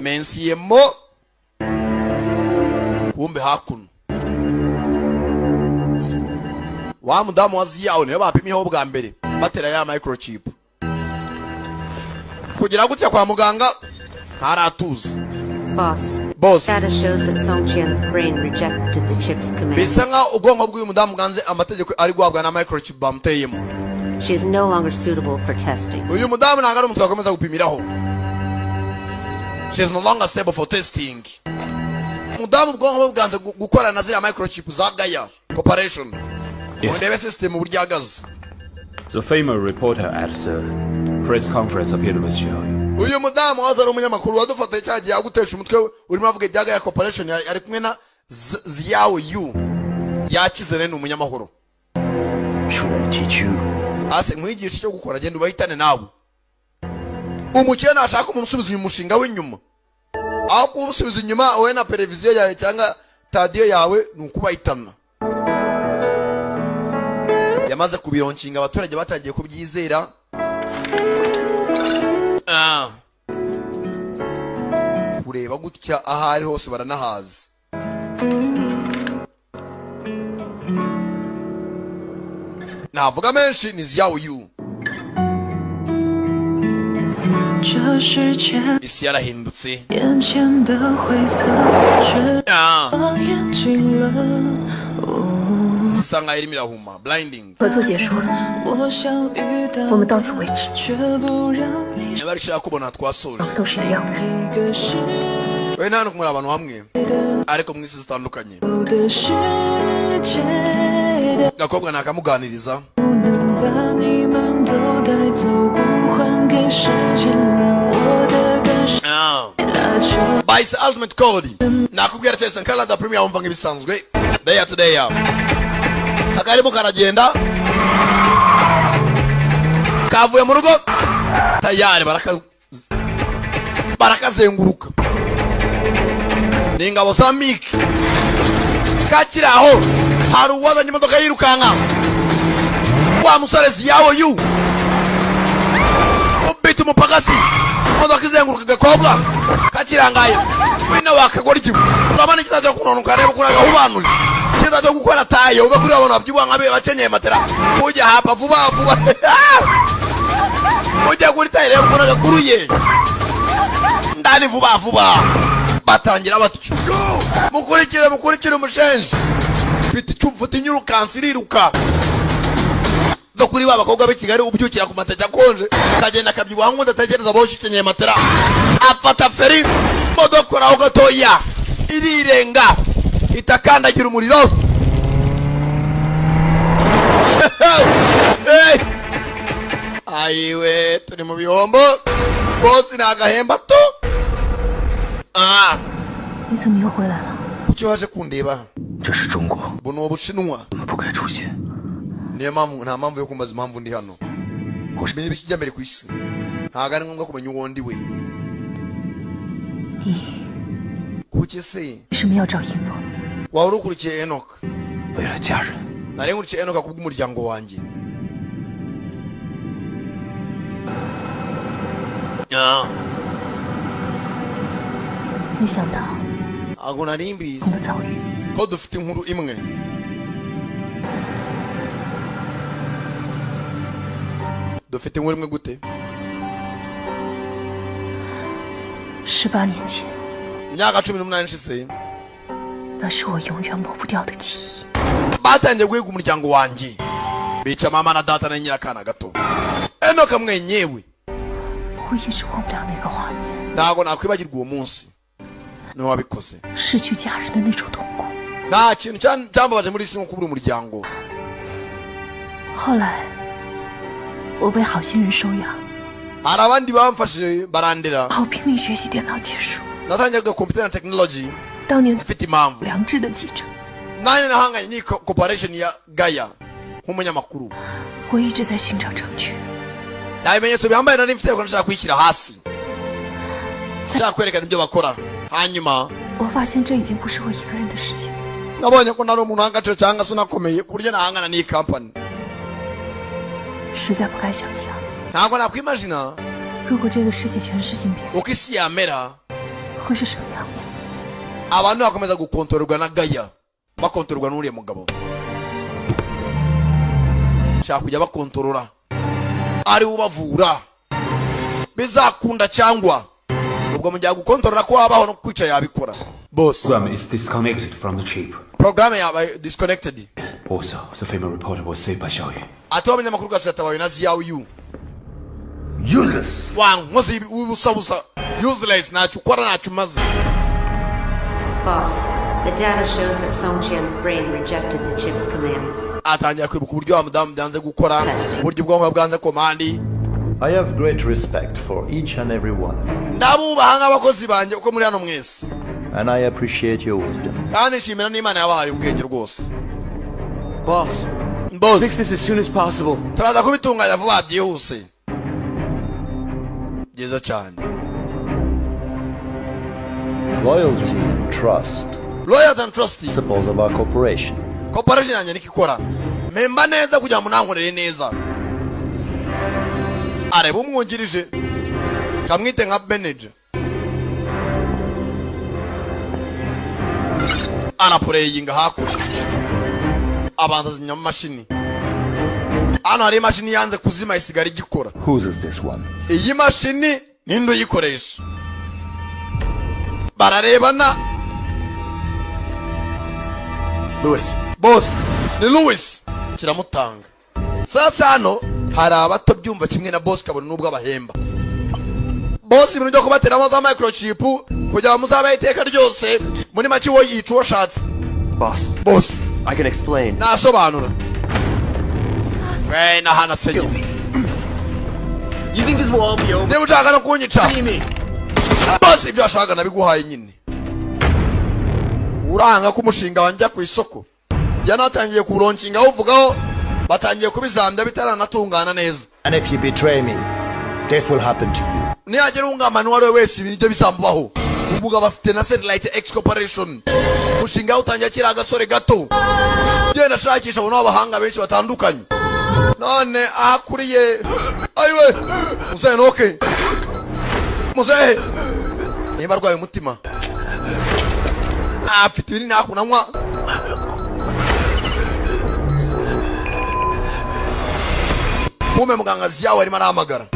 [SPEAKER 1] Mensiyemo kumbe hakuno. Wa mudamu waziyaho niyo bapimiyeho bwa mbere batera ya microchip. Kugira gutya kwa muganga haratuze.
[SPEAKER 7] Boss. Data shows that Song Qian's brain rejected the chip's command.
[SPEAKER 1] Bisanga ubwonko bw'uyu mudamu ganze amategeko ari guhabwa na microchip bamuteyemo.
[SPEAKER 7] She is no longer suitable for testing.
[SPEAKER 1] Uyu mudamu ntago ari umuntu twakomeza gupimiraho. She is no longer stable for testing. Mudamu ubwonko bwanze gukora na ziriya microchip za Gashya Corporation. Ndebe system uburyo agaze.
[SPEAKER 11] The famous reporter at the press conference appeared with Xiao.
[SPEAKER 1] Uyu mudamu wazara umunyamakuru wadufata cyagiye agutesha umutwe urimo avuga ibya Gashya Corporation ari kumwe na Xiao Yu. Yakize rene umunyamahoro. Ase nkwigisha cyo gukora genda ubahitane nawe. Umukene nashaka umusubiza uyu mushinga w'inyuma. Aho kubusubiza inyuma wowe na televiziyo yawe cyangwa radio yawe nukubahitana. Yamaze kubironkinga abaturage batagiye kubyizera. Kureba gutya ahari hose baranahaza. Navuga menshi ni Xiao Yu. Isi yarahindutse. Sanga irimo irahuma blinding.
[SPEAKER 2] 合作结束了，我们到此为止。
[SPEAKER 1] Yabarishaka kubona twasoje.
[SPEAKER 2] 都是一样的。
[SPEAKER 1] We nani kumura abantu hamwe ariko mwisi zitandukanye. Gakobwa nakamuganiriza. Bice ultimate code. Nakubwira cyese nkala da premier umvanga ibisanzwe. Day to day up. Akaribu karagenda. Kavuye mu rugo. Tayari barakazenguruka. Ningabo za Miki. Kachiraho hari uwazanye imodoka yirukanka. Wa musore Xiao Yu. Kubita umupagasi. Imodoka izenguruka gakobwa. Kachirangaye. Wina wakagora iki? Urabana kizaje kunonuka reba kuraga hubanuje. Kizaje gukora tayo uba kuri abantu babyibwa nkabe bakenyeye matera. Kujya hapa vuba. Kujya kuri tayo reba kuraga kuruye. Ndani vuba. Batangira batyo. Mukurikire umushenje. Fite inyurukansi iriruka. kuri baba bakobwa b'Kigali ubyukira ku mateke akonje kagenda kabyibuha ngo ndatekereza boshye ukenyeye matera afata feri modokora aho gatoya irirenga itakandagira umuriro ayiwe turi mu bihombo bosi nagahemba to
[SPEAKER 2] 你怎么又回来了？
[SPEAKER 1] kuki waje kundeba
[SPEAKER 5] 这是中国，
[SPEAKER 1] buno Bushinwa
[SPEAKER 5] 我们不该出现。
[SPEAKER 1] niyo mpamvu nta mpamvu yo kumbaza impamvu ndi hano ushimye ibikijya mbere ku isi ntago ari ngombwa kumenya uwo ndi we
[SPEAKER 2] 你
[SPEAKER 1] kuki se
[SPEAKER 2] 为什么要找英诺？
[SPEAKER 1] wari ukurikiye Enoch
[SPEAKER 5] 为了家人，
[SPEAKER 1] nari nkurikiye Enoch kubw'umuryango wanjye
[SPEAKER 2] 没想到
[SPEAKER 1] ntago nari
[SPEAKER 2] 我
[SPEAKER 1] mbizi
[SPEAKER 2] 们的遭遇。
[SPEAKER 1] ko dufite inkuru imwe dufite inkuru imwe gute
[SPEAKER 2] 18年前，
[SPEAKER 1] imyaka 18 ishize
[SPEAKER 2] 那是我永远抹不掉的记忆。
[SPEAKER 1] batangiye guhiga umuryango wanjye bica mama na data na nyirakana gato Enoch mwenyewe
[SPEAKER 2] 我一直忘不了那个画面，
[SPEAKER 1] ntago nakwibagirwa uwo munsi niwe wabikoze
[SPEAKER 2] 失去家人的那种痛苦。
[SPEAKER 1] nta kintu cyambabaje muri isi nko kubura umuryango
[SPEAKER 2] 后来，我被好心人收养，
[SPEAKER 1] hari abandi bamfashije barandera
[SPEAKER 2] 好拼命学习电脑技术。
[SPEAKER 1] natangiye kwiga computer na technology
[SPEAKER 2] 当年
[SPEAKER 1] mfite impamvu
[SPEAKER 2] 良知的记者，
[SPEAKER 1] nanjye nahanganye n'iyi corporation ya Gaya nk'umunyamakuru
[SPEAKER 2] 我一直在寻找证据。
[SPEAKER 1] nta bimenyetso bihambaye nari mfite ko nashaka kwishyira hasi nshaka kwerekana ibyo bakora hanyuma
[SPEAKER 2] 我发现这已经不是我一个人的事情，
[SPEAKER 1] nabonye ko nari umuntu w'agaciro cyangwa se unakomeye ku buryo nahangana n'iyi company
[SPEAKER 2] 实在不敢想象，
[SPEAKER 1] ntabwo nakwimagina
[SPEAKER 2] 如果这个世界全是性别，
[SPEAKER 1] uko isi yamera
[SPEAKER 2] 会是什么样子？
[SPEAKER 1] abantu bakomeza gukontororwa na Gaya bakontororwa n'uriya mugabo shaka kujya bakontorora ari ubavura bizakunda cyangwa ubwo mu gihe gukontorora ko habaho no kwica yabikora boss
[SPEAKER 11] Program is disconnected from the chip.
[SPEAKER 1] program yabaye disconnected
[SPEAKER 11] Also, the female reporter was saved by Xiaoyu.
[SPEAKER 1] ati abanyamakuru gasatabaye na Xiaoyu
[SPEAKER 8] Useless!
[SPEAKER 1] wankoze ubusabusa useless ntacyo ukora ntacyo umaze
[SPEAKER 7] Boss, the data shows that Song Qian's brain rejected the chip's commands.
[SPEAKER 1] atangira kwibuka uburyo wa mudamu byanze gukora uburyo ubwonko bwanze komandi
[SPEAKER 8] I have great respect for each and every one,
[SPEAKER 1] ndabubaha nk'abakozi banjye uko muri hano mwese
[SPEAKER 8] and I appreciate your wisdom.
[SPEAKER 1] kandi nshimira n'Imana yabahaye ubwenge rwose
[SPEAKER 5] Boss,
[SPEAKER 1] boss
[SPEAKER 5] fix this as soon as possible.
[SPEAKER 1] turaza kubitunganya vuba byihuse byiza cyane
[SPEAKER 8] Loyalty and trust,
[SPEAKER 1] loyalty and trust
[SPEAKER 8] principles of our corporation.
[SPEAKER 1] corporation yanjye niko ikora mpemba neza kugira ngo nankorere neza areba umwungirije kamwite nka manager anapureyinga hakurya abanza azimya amamashini hano hari imashini yanze kuzima isigara igikora
[SPEAKER 8] Whose is this one?
[SPEAKER 1] iyi mashini ninde uyikoresha bararebana
[SPEAKER 5] Lewis,
[SPEAKER 1] boss ni Louis kiramutanga sasa hano hari abato byumva kimwe na boss kabone nubwo abahemba boss ibintu byo kubateramo za microchip kugira ngo muzabe iteka ryose muri make wo yica uwo ashatse boss
[SPEAKER 5] I can explain.
[SPEAKER 1] nasobanura na hana senye
[SPEAKER 5] You think this will all be over?
[SPEAKER 1] niba ushaka no kunyica
[SPEAKER 5] What do you mean?
[SPEAKER 1] boss ibyo ashaka nabiguhaye nyine uranga ko umushinga wanjya ku isoko yanatangiye kuronkinga uvugaho batangiye kubizambya bitaranatungana neza.
[SPEAKER 8] And if you betray me, this will happen to you.
[SPEAKER 1] Niagera ungamana wari wese ibintu bisambaho. Umuga bafite na Satellite X Corporation. Mushinga utangiye kira agasore gato. Genda shakisha bona abahanga benshi batandukanye. None akuriye ayiwe muzehe noke. Muzehe niba arwaye umutima. Afite ibinini akunanywa. Mume mugangazi yawe arimo aramagara.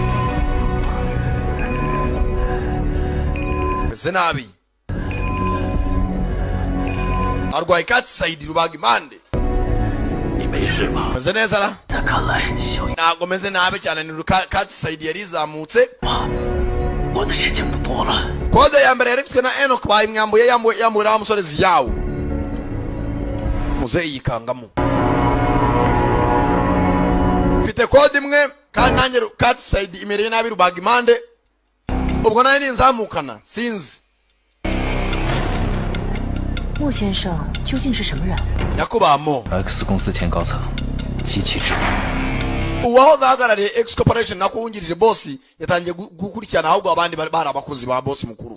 [SPEAKER 1] Ese nabi. Arwaye cat side rubaga impande.
[SPEAKER 5] 没事吧？
[SPEAKER 1] meze neza la
[SPEAKER 5] 在看来，小野
[SPEAKER 1] ntabwo meze nabi cyane ni cut side yarizamutse
[SPEAKER 5] 我的事情不多了。
[SPEAKER 1] kode ya mbere yari ifitwe na Enoch bayimwambuye yamburira wa musore ziyawo muze yikangamo mfite kode imwe kandi nanjye cut side imereye nabi rubaga impande ubwo nayo ninzamukana sinzi
[SPEAKER 2] 穆先生究竟是什么人？
[SPEAKER 1] nyakubamo
[SPEAKER 5] X 公司前高层，机器之人。
[SPEAKER 1] uwahoze ahagarariye X Corporation nakuwungirije boss yatangiye gukurikirana ahubwo abandi bari abakozi ba boss mukuru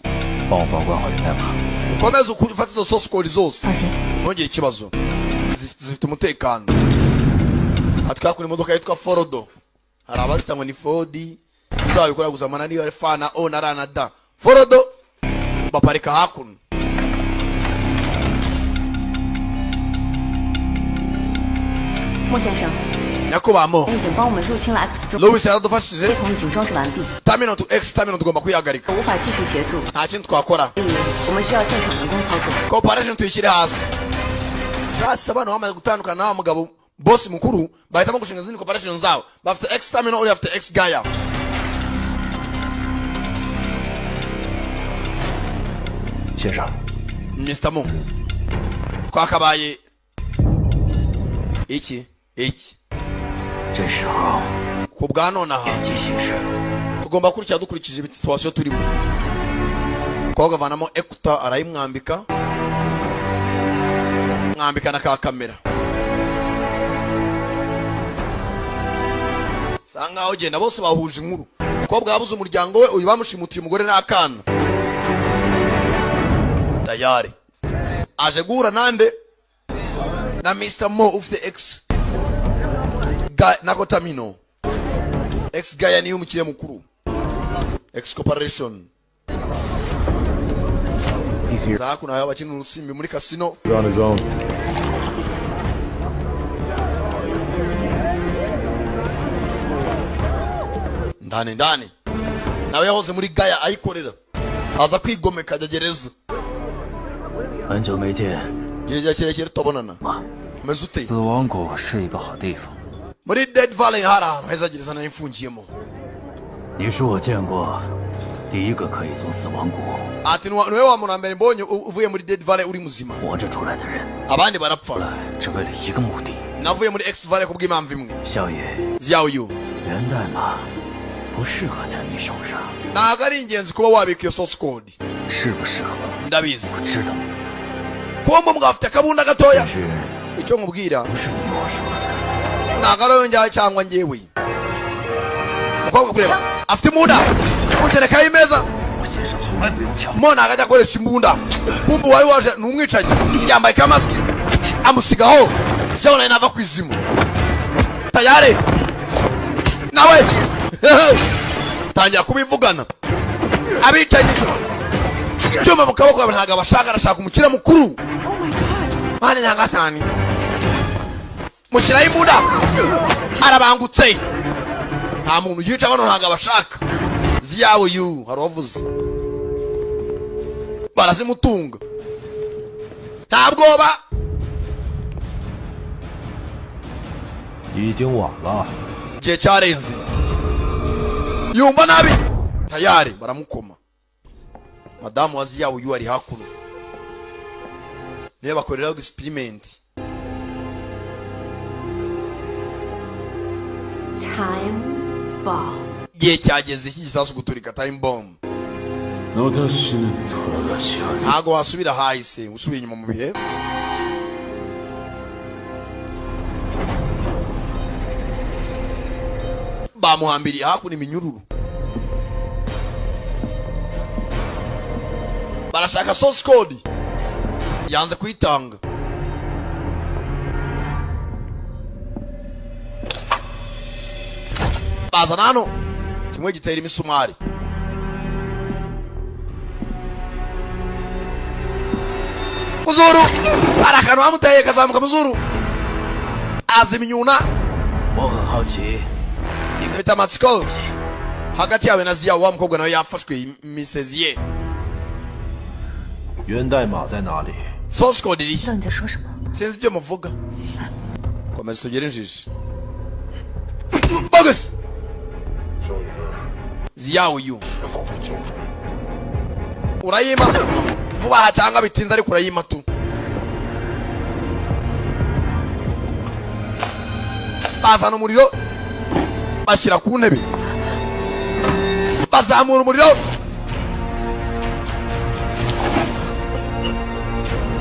[SPEAKER 5] 帮我保管好源代码。
[SPEAKER 1] ukomeze ufate izo source code zose
[SPEAKER 2] 放心，
[SPEAKER 1] ntugire ikibazo zifite umutekano atwakura imodoka yitwa Forodo hari abazita ngo ni Ford uzabikora guzamana niyo Alfa na O na R na D Forodo baparika hakuno
[SPEAKER 7] 穆先生，
[SPEAKER 1] nyakubamo
[SPEAKER 7] 已经帮我们入清了 X 中，
[SPEAKER 1] Louis yaradufashije
[SPEAKER 7] 系统已经装置完毕，
[SPEAKER 1] terminal to X terminal tugomba kuyihagarika
[SPEAKER 7] 无法继续协助，
[SPEAKER 1] nta kintu twakora
[SPEAKER 7] 所以我们需要现场人工操作。
[SPEAKER 1] cooperation tuyishyire hasi sasa abana bamaze gutandukana na wa mugabo boss mukuru bahitamo gushinga izindi cooperation zabo bafite X terminal uri afite X Gaia
[SPEAKER 10] 先生，
[SPEAKER 1] Mr. Mo twakabaye iki
[SPEAKER 5] 这时候
[SPEAKER 1] ku bwa nonaha
[SPEAKER 5] 应急行事。
[SPEAKER 1] tugomba kurikira dukurikije situation turimo koga vanamo ekuta arayimwambika mwambika na ka kamera sanga ugenda bose bahuje inkuru umukobwa yabuze umuryango we uyu bamushimutiye umugore n'akana tayari aje guhura nande na Mr. Mo ufite X nako tamino X Gaia niyo umukiriya mukuru X Corporation za kuna haba bakina urusimbi muri casino
[SPEAKER 11] on his own.
[SPEAKER 1] ndani nawe yahoze muri Gaia ayikorera aza kwigomeka ajya gereza
[SPEAKER 5] 很久没见，
[SPEAKER 1] gihe kirekire tubonana
[SPEAKER 5] 妈，
[SPEAKER 1] umeze ute
[SPEAKER 5] 死亡谷是一个好地方。
[SPEAKER 1] muri Dead Valley hari ahantu heza gereza nayo imfungiyemo
[SPEAKER 5] 你是我见过第一个可以从死亡谷
[SPEAKER 1] ati niwe wa muntu wa mbere mbonye uvuye muri Dead Valley uri muzima
[SPEAKER 5] 活着出来的人，
[SPEAKER 1] abandi barapfa
[SPEAKER 5] 来只为了一个目的。
[SPEAKER 1] navuye muri X Valley kubw'impamvu imwe
[SPEAKER 5] 小野，
[SPEAKER 1] ziyawo
[SPEAKER 5] 源代码不适合在你手上，
[SPEAKER 1] ntabwo ari ingenzi kuba wabika iyo source code
[SPEAKER 5] 适不适合？
[SPEAKER 1] ndabizi
[SPEAKER 5] 我知道，
[SPEAKER 1] kuba mbo mwafite akabunda gatoya
[SPEAKER 5] 但是
[SPEAKER 1] icyo nkubwira
[SPEAKER 5] 不是你我说了算。
[SPEAKER 1] ntabwo ari wowe njyawe cyangwa njyewe umukobwa kureba afite imbunda kugerekaho imeza
[SPEAKER 5] 我先生从来不用枪。
[SPEAKER 1] mo ntabwo ajya akoresha imbunda kumva uwari waje ni umwicanyi yambaye kamasiki amusigaho zibona nava ku izimu tayare nawe tangira kubivugana abicanyi icyuma mu kaboko ntabwo abashaka arashaka umukire mukuru mani nyagasani mushyiraho imbunda arabangutse nta muntu yica bano ntabwo abashaka ziyawo yu hari uwavuze barazimutunga nta bwoba
[SPEAKER 8] 已经晚了。
[SPEAKER 1] igihe cyarenze yumva nabi tayari baramukoma madamu wa ziyawo yu ari hakuno niyo bakoreraho experiment
[SPEAKER 7] Time bomb.
[SPEAKER 1] igihe cyageze iki gisasu guturika time bomb
[SPEAKER 11] 私の話は
[SPEAKER 1] ntago wasubira hahise usubiye inyuma mu bihe bamuhambiriye hakuno iminyururu barashaka source code yanze kuyitanga bazana hano kimwe gitera imisumari muzuru hari akantu bamuteye kazamuka muzuru azima inyuna
[SPEAKER 5] 我很好奇，
[SPEAKER 1] mfite amatsiko hagati yawe na ziyawo wa mukobwa nawe yafashwe imisezi ye
[SPEAKER 8] 源代码在哪里？
[SPEAKER 1] source code iri
[SPEAKER 2] 知道你在说什么？
[SPEAKER 1] sinzi ibyo muvuga komeza tugere injiji bogus ziyawo yu urayima vuba cyangwa bitinze ariko urayima tu bazana umuriro bashyira ku ntebe bazamura umuriro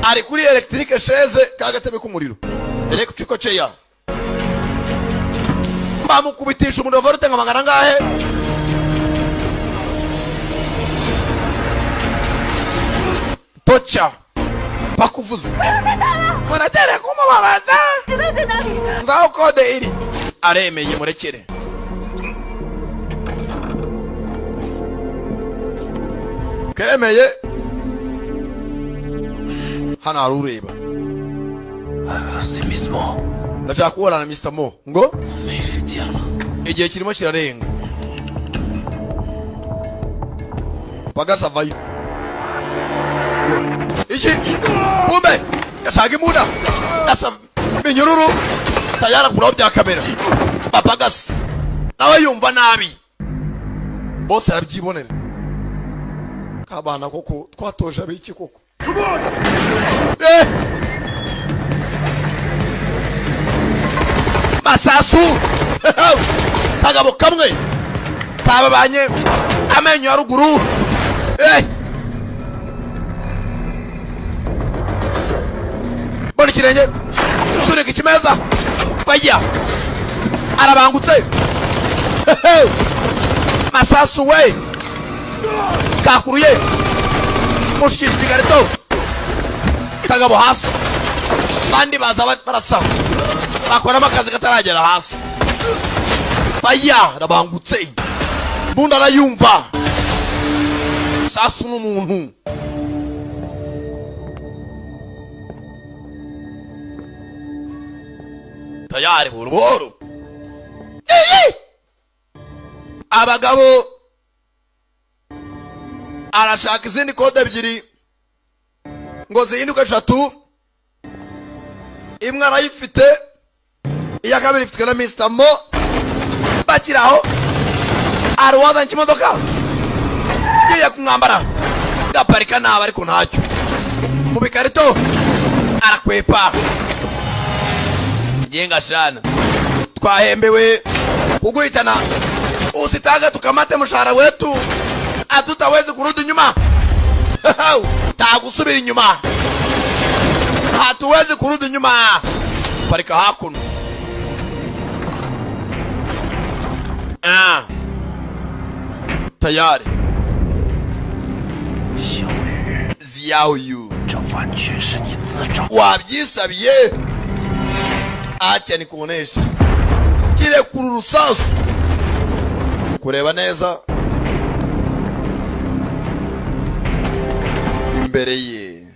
[SPEAKER 1] ari kuri electric chaise kagatebe k'umuriro electric chair bamukubitisha umuriro volte nka magana ngahe tocha bakuvuza muratere kumubabaza nzaho kode iri aremeye murekere kemeye hano hari ureba ndashaka kubona na Mr. Mo ngo igihe kirimo kirarenga bagasavayo iki kumbe yashaka imuda asa binyururu tayara kuraho bya kamera babagasi nawe yumva nabi bose arabyibonera kabana koko twatoje abiki koko masasu kagabo kamwe kababanye amenyo ya ruguru boni kirenge sunika ikimeza baya arabangutse masasu we kakuruye mushikije igikarito kagabo hasi bandi baza barasa bakoramo akazi kataragera hasi baya arabangutse bunda arayumva sasu n'umuntu tayari buruburu abagabo arashaka izindi kode ebyiri ngo zihinduke 3 imwe arayifite iya kabiri ifitwe na Mr. Mo bakiraho arwaza nkimodoka yiye kumwambara gaparika naba ariko ntacyo mu bikarito arakwepa jenga shana twahembewe kuguhitana usitanga tukamate mshahara wetu hatutawezi kurudi nyuma tagusubira inyuma hatuwezi kurudi nyuma parika hakuno tayari ziyawo yu wabyisabiye acha nikuonesha kile kururusasu kureba neza imbere ye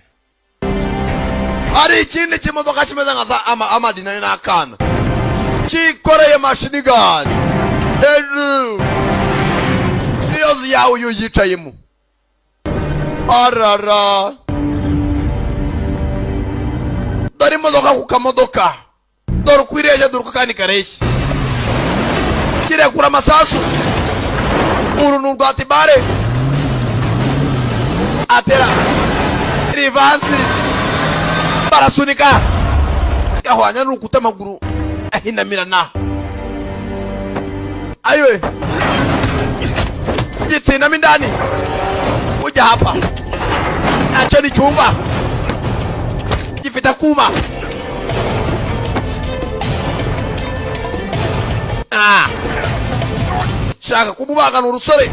[SPEAKER 1] ari ikindi kimodoka kimeze nka amadina n'akana kikoreye machine gun hejuru niyo ziyawo yu yicayemo arara dore imodoka ku kamodoka dore ukwireje dore ukakandi kareshya kirekura amasasu urunu rwa tibare atera rivansi barasunika gahwanya n'urukuta amaguru ahinamirana ayiwe gitsinamo indani ujya hapa ntacyo nicyumva gifite akuma shaka kumubagana urusore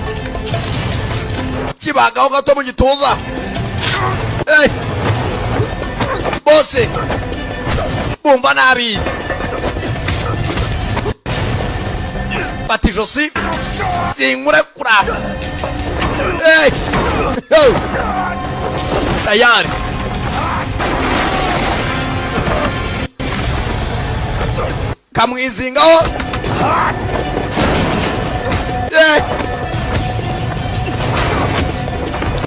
[SPEAKER 1] kibagaho gato mu gituza bose bumva nabi fata ijosi sinkurekura tayari kamwizingaho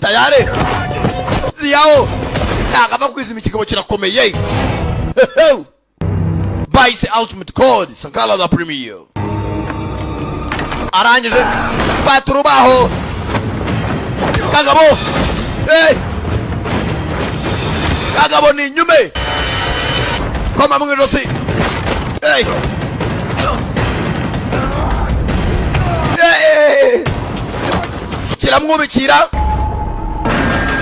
[SPEAKER 1] tayari ziyawo nakava kwizima ikigabo kirakomeye Spice Ultimate Code Sankala da Premier arangije paturubaho kagabo kagabo ni nyume koma mu ijosi kiramwubikira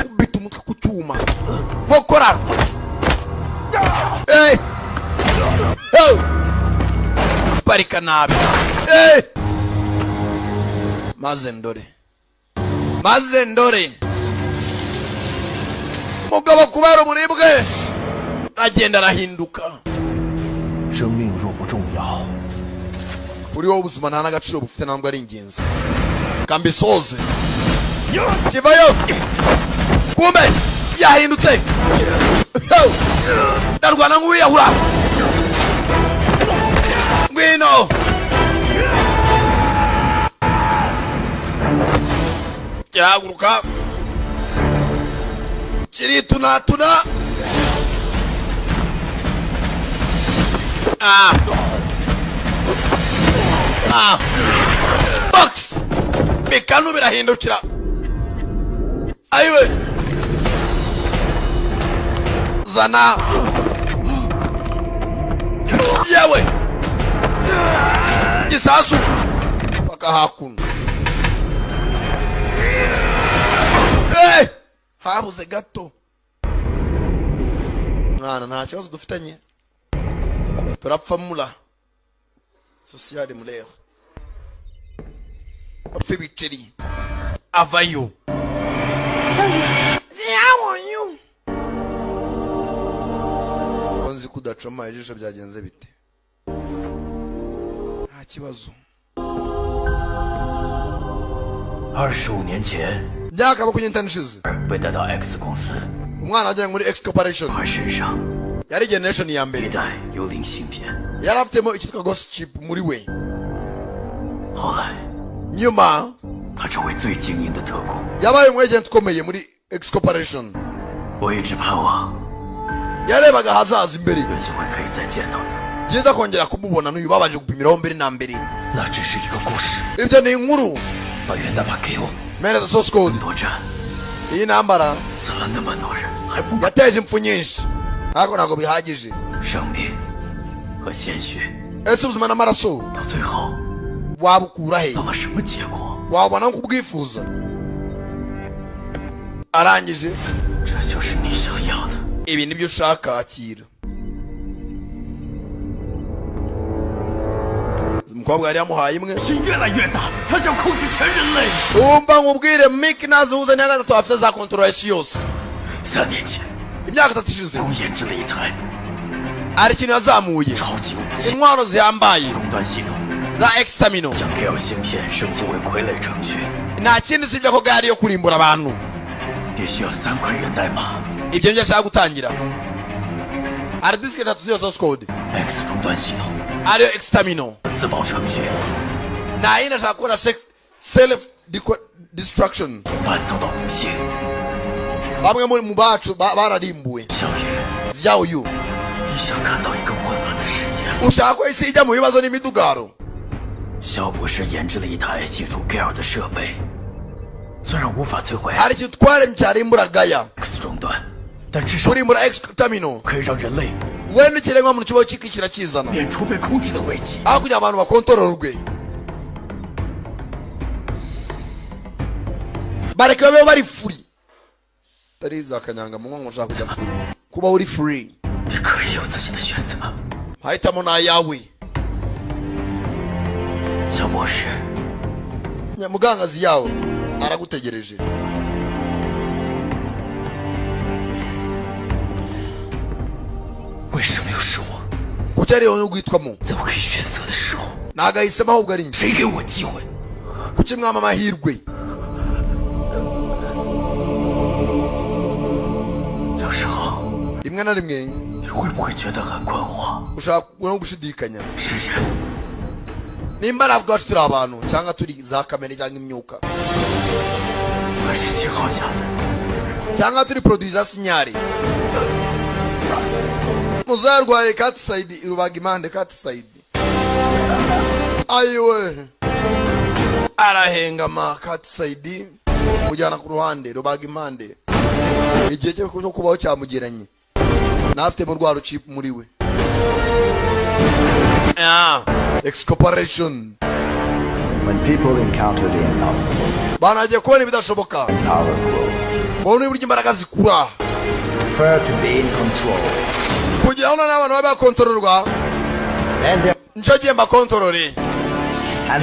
[SPEAKER 1] ubita umutwe ku cyuma bokora parika nabi maze ndore mugabo kubera uburibwe agenda arahinduka uri wowe ubuzima nta n'agaciro bufite ntabwo ari ingenzi kambisoze kivayo kumbe yahindutse ndarwana nk'uwiyahura ngwino kirahaguruka kiritunatuna box bikanu birahindukira ayiwe zana yewe gisasu paka hakuno habuze gato mwana nta kibazo dufitanye turapfa mula sociale mulero apfa ibiceri avayo ziyabonye konzi kudacoma ijisho byagenze bite nta kibazo
[SPEAKER 5] 25年前
[SPEAKER 1] byaka bakunyentana ishize
[SPEAKER 5] 被带到 X 公司
[SPEAKER 1] umwana ajyanye muri X Corporation
[SPEAKER 5] 他身上
[SPEAKER 1] yari generation ya mbere
[SPEAKER 5] 一代幽灵芯片
[SPEAKER 1] yari afitemo icyitwa ghost chip muri we
[SPEAKER 5] 后来
[SPEAKER 1] nyuma
[SPEAKER 5] 他成为最精英的特工
[SPEAKER 1] yabaye umu agent ukomeye muri X Corporation
[SPEAKER 5] 我一直盼望
[SPEAKER 1] yarebaga hazaza imbere
[SPEAKER 5] 有机会可以再见到他
[SPEAKER 1] byiza kongera kumubona n'uyu babanje gupimiraho mbere na mbere
[SPEAKER 10] 那只是一个故事。
[SPEAKER 1] ibyo ni inkuru
[SPEAKER 10] 把源代码给我。
[SPEAKER 1] mene the source code
[SPEAKER 5] 多战
[SPEAKER 1] iyi ntambara
[SPEAKER 5] 死了那么多人还不
[SPEAKER 1] yateje impfu nyinshi ariko ntabwo bihagije
[SPEAKER 5] 生命和鲜血
[SPEAKER 1] ese ubuzima n'amaraso
[SPEAKER 5] 到最后
[SPEAKER 1] wabukura he
[SPEAKER 5] 到了什么结果
[SPEAKER 1] wabona nko ubwifuza arangije
[SPEAKER 5] 这就是你想要的
[SPEAKER 1] ibi nibyo ushaka akira umukobwa yari yamuhaye imwe
[SPEAKER 5] 心越来越大他想控制全人类
[SPEAKER 1] umva nkubwire Mick nazihuza niya gatatu afite za kontrola isi yose
[SPEAKER 5] 3年前
[SPEAKER 1] imyaka 3 ishize
[SPEAKER 5] 公研制了一台
[SPEAKER 1] hari ikintu yazamuye
[SPEAKER 5] 超级武器
[SPEAKER 1] intwaro zihambaye
[SPEAKER 5] 终端系统
[SPEAKER 1] za exterminal
[SPEAKER 5] 将 Gale 芯片升级为傀儡程序
[SPEAKER 1] nta kindi usibye ko gari yo kurimbura abantu
[SPEAKER 5] 必须要3块源代码
[SPEAKER 1] ibyo nibyo ashaka gutangira hari disike 3 z'iyo source code
[SPEAKER 5] X 终端系统
[SPEAKER 1] ariyo exterminal
[SPEAKER 5] 自保程序
[SPEAKER 1] nta yindi ashaka gukora self destruction
[SPEAKER 5] 同伴遭到攻陷
[SPEAKER 1] bamwe mu bacu bararimbuwe
[SPEAKER 5] 小雨
[SPEAKER 1] zijyaho uyu
[SPEAKER 5] 你想看到一个混乱的世界
[SPEAKER 1] ushaka ko isi ijya mu bibazo n'imidugaro
[SPEAKER 5] 肖博士研制了一台记住 Gale 的设备，虽然无法摧毁
[SPEAKER 1] hari ikintu twaremye cyarimbura gaya
[SPEAKER 5] X 终端，但至少
[SPEAKER 1] kurimbura exterminal
[SPEAKER 5] 可以让人类
[SPEAKER 1] wenda ikiremwamuntu kibaho kikishyira kizana
[SPEAKER 5] 免除被控制的危机。
[SPEAKER 1] aho kugira abantu bakontororwe bareke babe bari free tari za kanyanga mu ngo ushaka kujya free kuba uri free
[SPEAKER 5] 你可以有自己的选择。
[SPEAKER 1] mahitamo ni ayawe
[SPEAKER 5] 肖博士，
[SPEAKER 1] nyamugangazi yawe aragutegereje
[SPEAKER 10] 为什么又是我？
[SPEAKER 1] kuki ariyo yo guhitwamo
[SPEAKER 10] 在我可以选择的时候，
[SPEAKER 1] nagahisemo ahubwo ari njye
[SPEAKER 10] 谁给我机会？
[SPEAKER 1] kuki mwama amahirwe
[SPEAKER 5] 有时候
[SPEAKER 1] rimwe na rimwe
[SPEAKER 5] 你会不会觉得很困惑？
[SPEAKER 1] ushaka no gushidikanya
[SPEAKER 5] 是人
[SPEAKER 1] nimba natwe iwacu turi abantu cyangwa turi za kamere cyangwa imyuka
[SPEAKER 5] 还是信号下来？
[SPEAKER 1] cyangwa turi produit za sinyari muzarwaye cat side irubaga impande cat side ayiwe arahengama cat side mujyana ku ruhande rubaga impande igihe cyo kubaho cyamugeranye nafite mu rwaro chip muri we excoparation.
[SPEAKER 4] When people encounter the impossible,
[SPEAKER 1] banagiye kubona ibidashoboka
[SPEAKER 4] power grows.
[SPEAKER 1] ubona uburyo imbaraga zikura
[SPEAKER 4] Prefer to be in control.
[SPEAKER 1] kugira ngo n'abantu babe bakontororwa nicyo gihe mbakontorore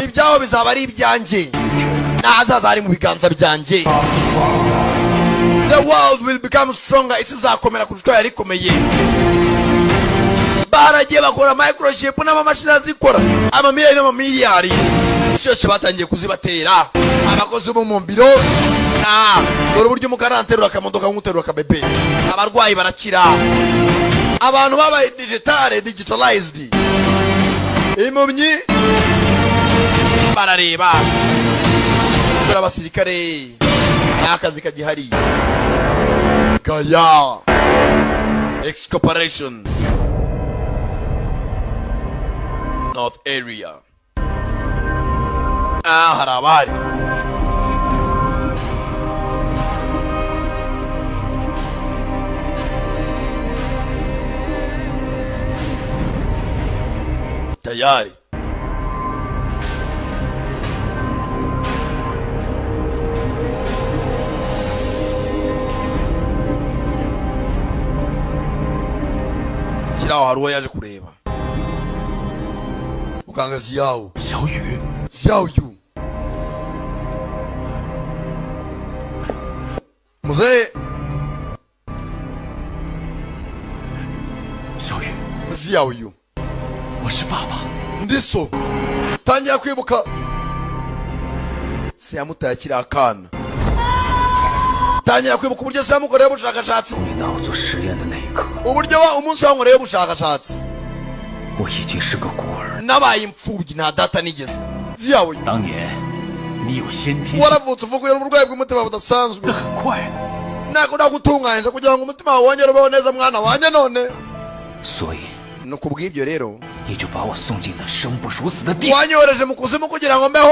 [SPEAKER 1] ibyaho bizaba ari ibyanjye n'ahazaza hari mu biganza byanjye. The world will become stronger. isi izakomera kurusha uko yari ikomeye. baragiye bakora microchip n'amamashini azikora amamiliyari n'amamiliyari. isi yose batangiye kuzibatera abakozi bo mu biro. dore uburyo umugara anterura akamodoka nk'uterura akabebe. abarwayi barakira. abantu babaye digitalized. impumyi barareba. dore abasirikare n'akazi kagihari. Gaya excoparation North area. hari abari tayari. kiraho hari uwo yaje kureba. muganga Xiao. Xiao Yu. muzee Xiao Yu.
[SPEAKER 5] 我是爸爸。
[SPEAKER 1] ndiso tangira kwibuka se yamutaye akiri akana. tangira kwibuka uburyo se yamukoreye ubushakashatsi.
[SPEAKER 5] 你拿我做实验的那一刻，
[SPEAKER 1] uburyo umunsi wankoreye ubushakashatsi
[SPEAKER 5] 我已经是个孤儿。
[SPEAKER 1] nabaye imfubyi nta data nigeze. Xiao Yu.
[SPEAKER 5] 当年你有先天性，
[SPEAKER 1] waravutse uvuguye uburwayi bw'umutima budasanzwe.
[SPEAKER 5] 得很快，
[SPEAKER 1] ntabwo ndagutunganyije kugira ngo umutima wawe wongere ubeho neza mwana wanjye none.
[SPEAKER 5] 所以
[SPEAKER 1] no kubw'ibyo rero
[SPEAKER 5] 你就把我送进了生不如死的地狱。
[SPEAKER 1] wanyohereje mu kuzimu kugira ngo mbeho.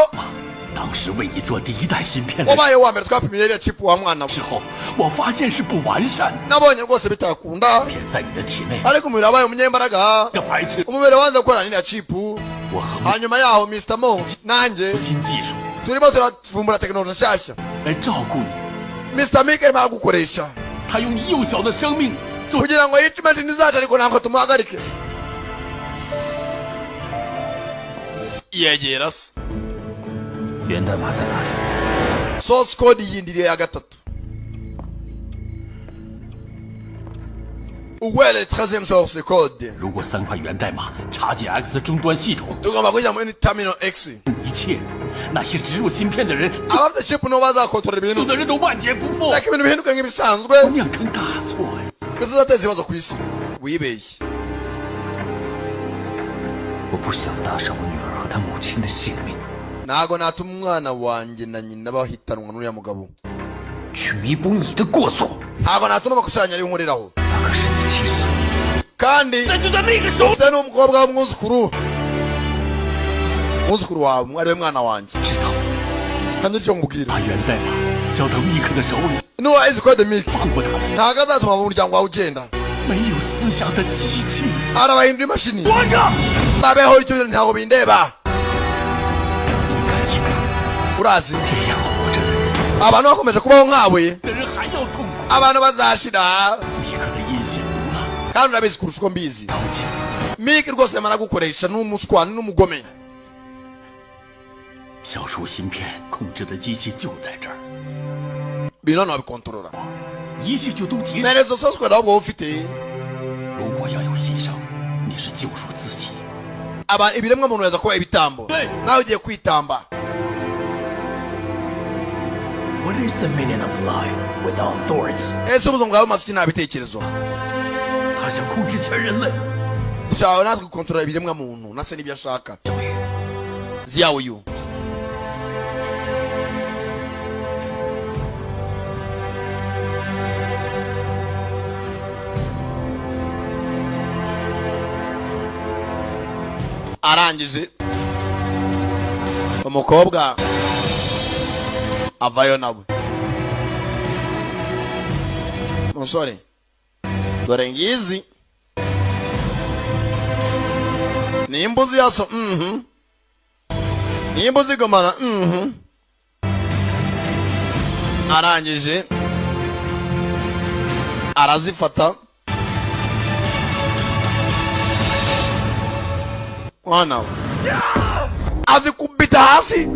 [SPEAKER 5] 当时为你做第一代芯片的
[SPEAKER 1] wabaye wa mbere twapimye iriya chip wa mwana we.
[SPEAKER 5] 时候，我发现是不完善的，
[SPEAKER 1] nabonye rwose bitakunda
[SPEAKER 5] 便在你的体内
[SPEAKER 1] ariko umubiri wabaye umunyembaraga.
[SPEAKER 5] 的排斥。
[SPEAKER 1] umubiri wanze gukorana n'iriya chip.
[SPEAKER 5] 我和
[SPEAKER 1] hanyuma yaho Mr. Mo nanjye
[SPEAKER 5] 新技术
[SPEAKER 1] turimo turavumbura tekinoloji nshyashya.
[SPEAKER 5] 来照顾你，
[SPEAKER 1] Mr. Mike arimo aragukoresha
[SPEAKER 5] 他用你幼小的生命做
[SPEAKER 1] kugira ngo yice imashini zacu ariko ntabwo tumuhagarike. yegera se.
[SPEAKER 5] 源代码在哪里？
[SPEAKER 1] source code yindiriye ya gatatu. uwele 13e source code.
[SPEAKER 5] 如果3块源代码插进 X 终端系统，
[SPEAKER 1] tugomba kujya muri terminal X.
[SPEAKER 5] 一切那些植入芯片的人，
[SPEAKER 1] abafite chip no bazakontorora
[SPEAKER 5] 所有
[SPEAKER 1] ibintu
[SPEAKER 5] 的人都万劫不复，
[SPEAKER 1] ariko ibintu bihinduka nk'ibisanzwe
[SPEAKER 5] 酿成大错呀！
[SPEAKER 1] bizateza ibibazo ku isi. wibeshye.
[SPEAKER 5] 我不想搭上我女儿和她母亲的性命，
[SPEAKER 1] ntago natuma umwana wanjye na nyina bahitanwa n'uriya mugabo.
[SPEAKER 5] 去弥补你的过错。
[SPEAKER 1] ntago natuma amakosa yanjye arihuriraho.
[SPEAKER 5] 那可是你7岁，
[SPEAKER 1] kandi
[SPEAKER 5] 但就在那个时候，
[SPEAKER 1] ufite n'umukobwa w'umwuzukuru. umwuzukuru wawe ari we mwana wanjye.
[SPEAKER 5] 知道
[SPEAKER 1] kandi icyo nkubwira
[SPEAKER 5] 把源代码交到密克的手里，
[SPEAKER 1] nuwa izi kode Mike
[SPEAKER 5] 放过他们，
[SPEAKER 1] ntago azatuma mu muryango wawe ugenda.
[SPEAKER 5] 没有思想的机器，
[SPEAKER 1] arabahindura imashini
[SPEAKER 5] 活着。
[SPEAKER 1] babeho icyo ntago bindeba.
[SPEAKER 5] 应该清楚，
[SPEAKER 1] urazi
[SPEAKER 5] 这样活着的人
[SPEAKER 1] abantu bakomeje kubaho nkawe
[SPEAKER 5] 的人还要痛苦。
[SPEAKER 1] abantu bazashira.
[SPEAKER 5] 密克的阴血毒辣，
[SPEAKER 1] kandi urabizi kurusha uko mbizi.
[SPEAKER 5] 了解。
[SPEAKER 1] Mike rwose yamara gukoresha n'umuswani n'umugome.
[SPEAKER 5] 消除芯片控制的机器就在这儿，
[SPEAKER 1] bintu hano babikontorora.
[SPEAKER 5] 一切就都结束。
[SPEAKER 1] nerezo source code ahubwo wowe ufite.
[SPEAKER 5] 如果要有牺牲，你是救赎自己。
[SPEAKER 1] ibiremwa muntu yaza kuba ibitambo. nawe ugiye kwitamba.
[SPEAKER 5] What is the meaning of life without thoughts?
[SPEAKER 1] ese ubuzima bwawe bumaze iki nta bitekerezo.
[SPEAKER 5] 他想控制全人类。
[SPEAKER 1] dushaka natwe gukontorora ibiremwa muntu nase n'ibyo ashaka. Xiao Yu. arangije umukobwa avayo nawe. Musore dore ngizi nimbuzi yaso nimbuzi gomana arangije arazifata mwana azikubita hasi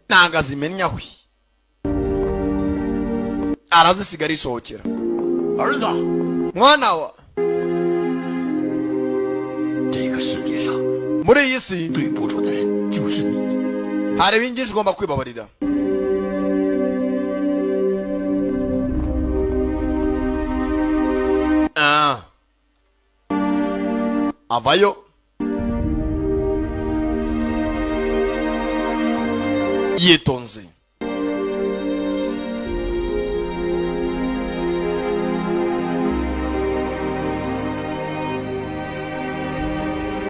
[SPEAKER 1] nanga zimenyawe arazisigara isohokera. mwana wa muri iyi si hari ibingishi ugomba kwibabarira. avayo yitonze.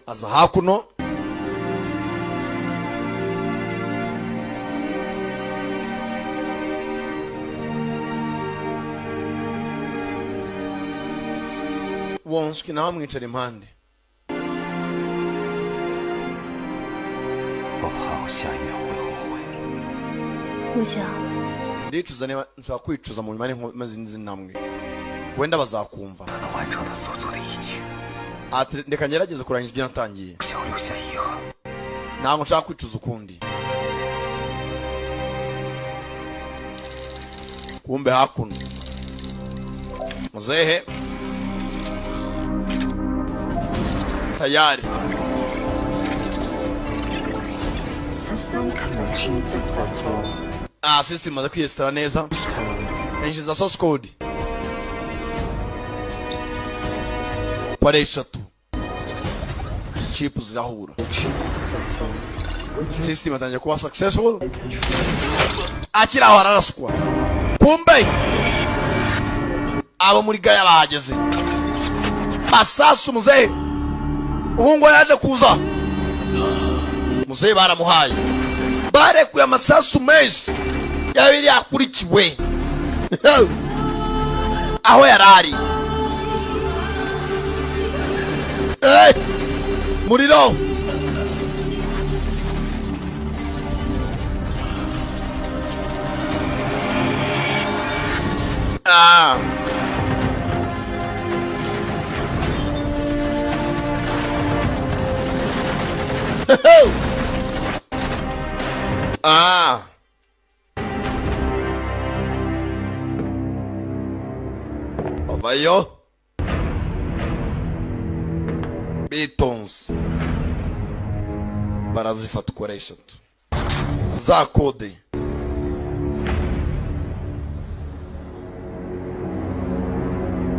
[SPEAKER 1] aza hakuno wonswe nawe mwicara impande. ndicuza niba nshaka kwicuza mu nyuma maze nzi namwe wenda bazakumva. ati ndeka ngerageze kurangiza ibyo natangiye ntabwo nshaka kwicuza ukundi. kumbe hakuno muzehe tayari system imaze kwiyesitara neza. injiza source code pare 3 chip zirahura. system atangiye kuba successful akira aho araraswa. kumbe abo muri gaya bahageze asasu muzehe uhungu yaje kuza muzehe baramuhaye barekuye amasasu menshi yabiri yakurikiwe aho yarari muriro avayo bitons barazifata uko ari 3 za kode.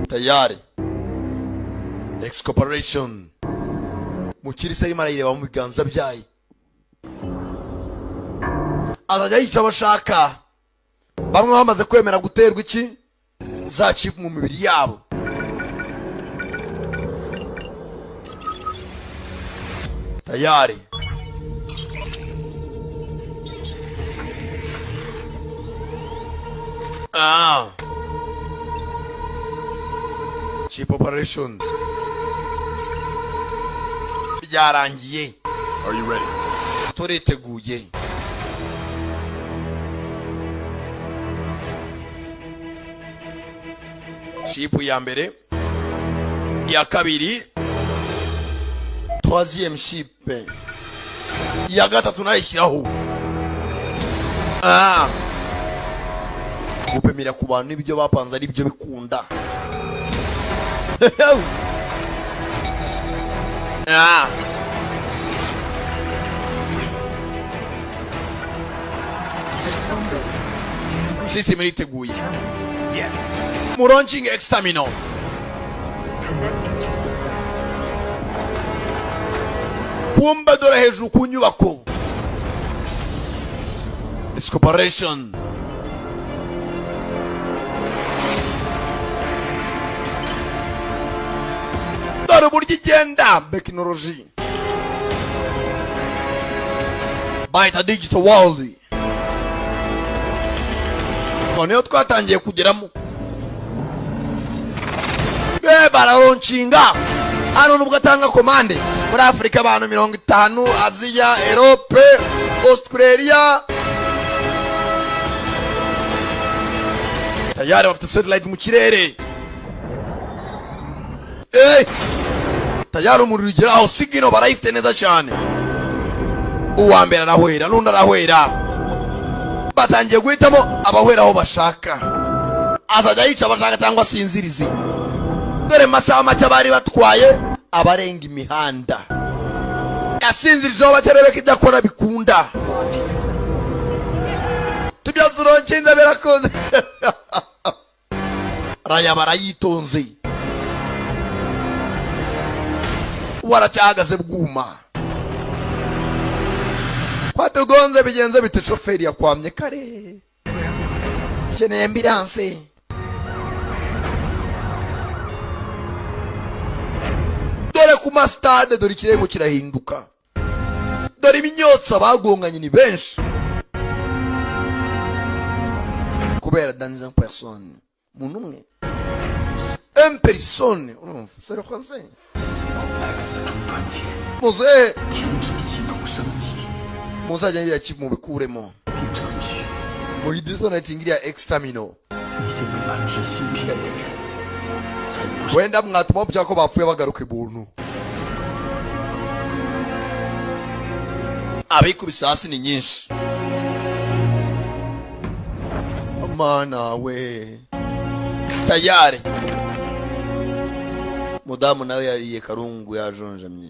[SPEAKER 1] tayari excorporation mukirisa arimo arayireba mu biganza byayo azajya yica abashaka bamwe bamaze kwemera guterwa iki za chip mu mibiri yabo. tayari chip operation byarangiye.
[SPEAKER 11] Are you ready?
[SPEAKER 1] turiteguye. chip ya mbere ya kabiri 3e chip ya gatatu nayishyiraho. gupimira ku bantu ibyo bapanze ari byo bikunda. system iriteguye.
[SPEAKER 11] Yes.
[SPEAKER 1] Launching exterminal. kumbe dore hejuru ku nyubako. Excorporation dore uburyo igenda tekinoloji bayita digital world. Noneho twatangiye kugeramo bararonshinga hano nubwo atanga komande muri Afurika abantu 50, Aziya, Europe, Australia tayari bafite satellite mu kirere. Tayari umuriro ugeraho sigino barayifite neza cyane. Uwa mbere arahwera n'undi arahwera, batangiye guhitamo abahwera aho bashaka, azajya yica abashaka cyangwa sinzirizi. Dore masaha make bari batwaye abarenga imihanda, gasinzirijeho bakerebeka ibyo akora bikunda. Tubyazuronkinze birakunze. Raya barayitonze waracyahagaze bwuma. Kwatugonze bigenze bite shoferi yakwamye kare, keneye ambulance. Dore ku mastade dore ikirengo kirahinduka, dore ibinyotsa bagonganye ni benshi kubera dans un personne umuntu umwe un personne urumva c'est le français muze muzajya ngira kimu bikuremo mu idisona tingira extermino wenda mwatuma byako bapfuye bagaruka ibuntu. Abikubisa hasi ni nyinshi mana we. Tayari mudamu nawe yariye karungu yajonjamye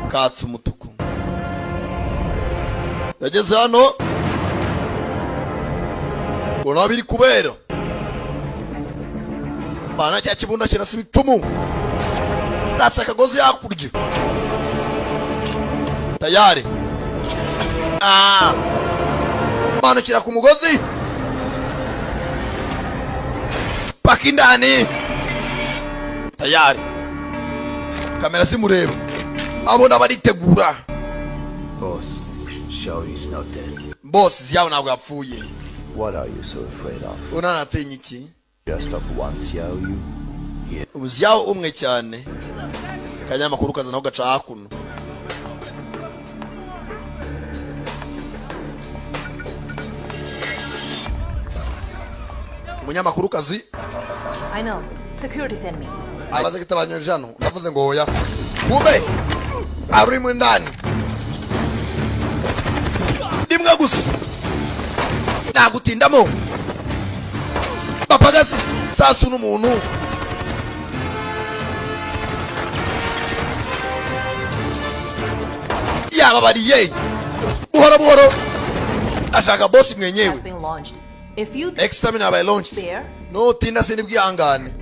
[SPEAKER 1] katse umutuku. Yageze hano bona biri kubera bana cya kibunda kirasiba icumu datsa akagozi yakurya. Tayari bana kira ku mugozi paka indani. Tayari kamera simureba abona baritegura.
[SPEAKER 10] Boss, Xiao is not dead.
[SPEAKER 1] Boss Xiao ntabwo yapfuye.
[SPEAKER 10] What are you so afraid of?
[SPEAKER 1] Unanatinya iki?
[SPEAKER 10] Just of one Xiao you?
[SPEAKER 1] Yeah. Xiao umwe cyane. Kanyamakuru kazana gaca hakuno. Munyamakuru kazi.
[SPEAKER 2] I know. Security sent me.
[SPEAKER 1] Abaze kitabanye jano. Ndavuze ngo oya. Kumbe. Ari mu ndani. Dimwe gusa. Nagutindamo. Papagasi sasu n'umuntu. Yaba bariye. Buhoro buhoro. Ashaka boss mwenyewe. Extermina by launched. No tinda sindi bwihangane.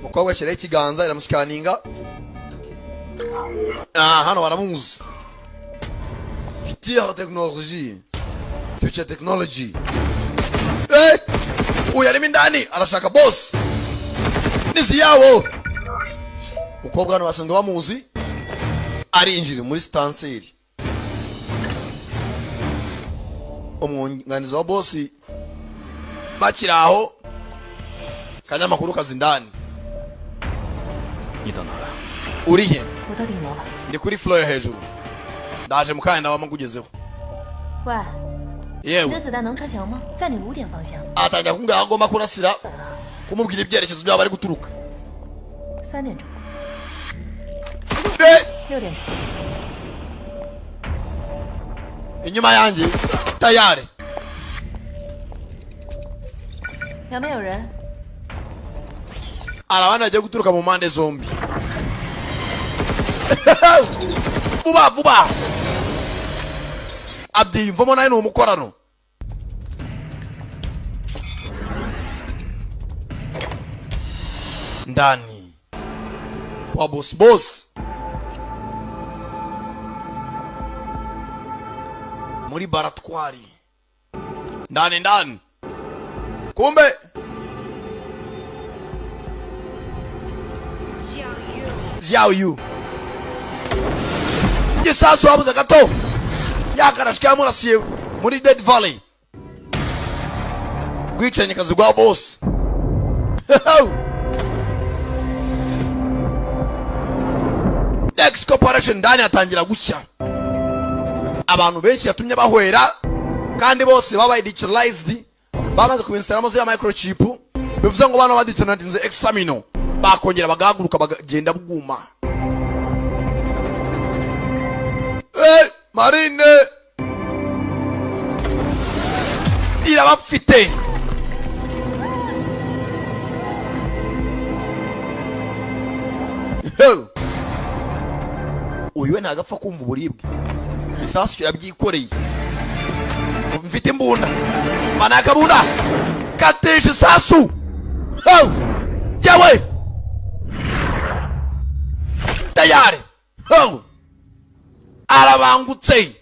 [SPEAKER 1] Mukobwa cyere ikiganza iramusikaninga. Hano baramuzi. Future technology. Uyu arimo indani arashaka boss. Nizi yawo. Mukobwa hano basanzwe bamuzi. Arinjira muri stanseri. Umwunganizi wa boss bakiraho kanyamakuru kazi ndani. Urihe? Ndi kuri floor yo hejuru. Ndaje mukanya wamakugezeho.
[SPEAKER 2] Wa.
[SPEAKER 1] Yewe.
[SPEAKER 2] 你的子弹能穿墙吗？在你5点方向。
[SPEAKER 1] Atajya kunga agomba kurasira kumubwira ibyerekezo byabo bari guturuka.
[SPEAKER 2] 3点钟。 6点钟。
[SPEAKER 1] Inyuma yanjye tayari.
[SPEAKER 2] 两边有人。
[SPEAKER 1] Arabana agiye guturuka mu mpande zombi. Vuba vuba. Abdi mvomo naye n'umukorano. Ndani kwa boss muri baratwari ndani kumbe Xiaoyu gisasu wabuze gato yakarashika yamurasiye muri Dead Valley gwicanye kazi gwa boss Dex Corporation ndani atangira gucya abantu benshi yatumye bahwera kandi bose babaye digitalized bamaze kubinstalamo zira microchip bivuze ngo bana baditonatinze exterminal bakongera bagahaguruka bagenda buguma Marine irabafite uyu we ntagapfa kumva uburibwe isasu kirabyikoreye mfite imbunda manakabunda katesha isasu yawe tayari arabangutse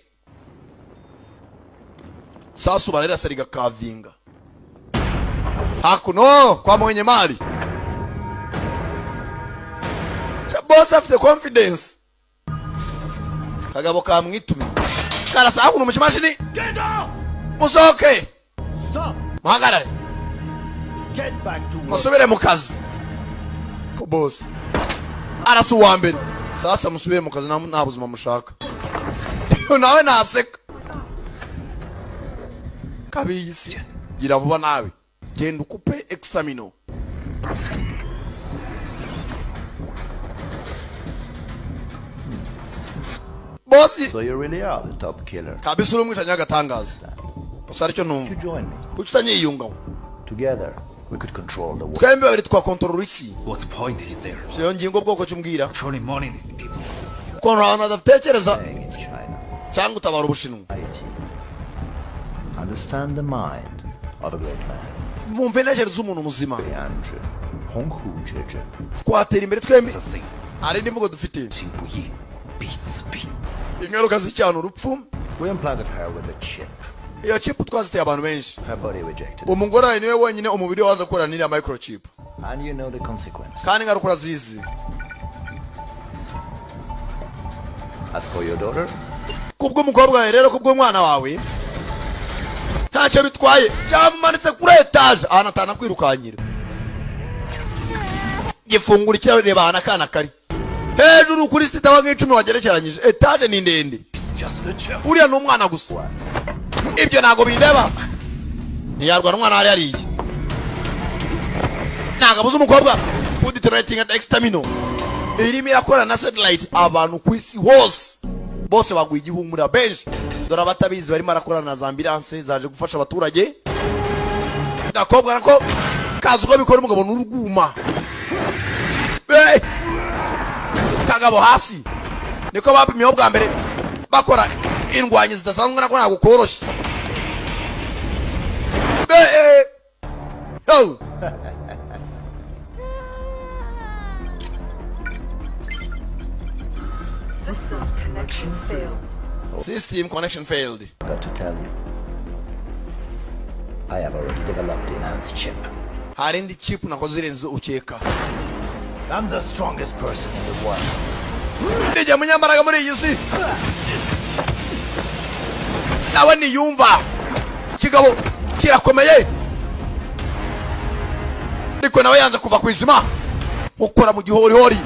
[SPEAKER 1] sasu barera seriga kavinga hakuno kwa mwenye mali boss afite confidence kagabo kamwitumi karasa hakuno mu kimashini musoke
[SPEAKER 8] Stop!
[SPEAKER 1] muhagarare
[SPEAKER 8] Get back to work.
[SPEAKER 1] musubire mu kazi ko boss arasu wa mbere sasa musubire mu kazi nta buzima mushaka nawe naseka kabisi gira vuba nawe genda ukupe examino bosi
[SPEAKER 4] So you really are the top killer.
[SPEAKER 1] kabisi uri umwishanya agatangaza usari cyo numva
[SPEAKER 4] You join me.
[SPEAKER 1] kuki utanyiyungaho
[SPEAKER 4] Together, we could control the world.
[SPEAKER 1] twembi babiri twakontorora isi
[SPEAKER 5] What point is there?
[SPEAKER 1] siyo ngingo bwoko cyumbwira
[SPEAKER 5] Truly money these people.
[SPEAKER 1] kontorora adatekereza
[SPEAKER 4] Staying in China.
[SPEAKER 1] cyangwa utabara ubushinwa
[SPEAKER 4] IT. Understand the mind of a great man.
[SPEAKER 1] mwumve intekerezo z'umuntu muzima
[SPEAKER 4] 200鸿鹄之志
[SPEAKER 1] twatera imbere twembi
[SPEAKER 5] 这 thing
[SPEAKER 1] hari indi mvugo dufite
[SPEAKER 5] 行不义必自毙。
[SPEAKER 1] ingaruka z'icyano urupfu
[SPEAKER 4] We implanted her with a chip.
[SPEAKER 1] iyo chip twaziteye abantu benshi
[SPEAKER 4] Her body rejected it.
[SPEAKER 1] umugore wawe niwe wenyine umubiri waza gukora n'iriya microchip
[SPEAKER 4] And you know the consequence.
[SPEAKER 1] kandi ingaruka urazizi
[SPEAKER 4] As for your daughter,
[SPEAKER 1] kubw'umukobwa wawe rero kubw'umwana wawe ntacyo bitwaye cyamanitse kuri etaje ahantu atana kwirukanyira gifungura ikirahure reba ahantu akana kari hejuru kuri sitaba nk'icumi wagerekeranyije etaje ni ndende
[SPEAKER 5] Just a joke.
[SPEAKER 1] uriya ni umwana gusa ibyo ntabwo bindeba ntiyarwara umwana wari yariye ntabwo abuze umukobwa food detonating at extermino irimo irakorana na satellite abantu ku isi hose bose baguye igihumura benshi dore abatabizi barimo arakorana na za ambulance zaje gufasha abaturage gakobwa nako kazi uko bikora umugabo n'uruguma kagabo hasi niko bapimiyeho bwa mbere bakora indwanyi zidasanzwe nako ntabwo koroshye
[SPEAKER 3] System connection failed.
[SPEAKER 1] system connection failed
[SPEAKER 4] got to tell you, I have already developed the enhanced chip.
[SPEAKER 1] hari indi chip nakoze irenze ukeka
[SPEAKER 8] I'm the strongest person in the world.
[SPEAKER 1] nijya munyambaraga muri iyi si nawe niyumva kigabo kirakomeye ariko nawe yanze kuva ku izima ukora mu gihorihori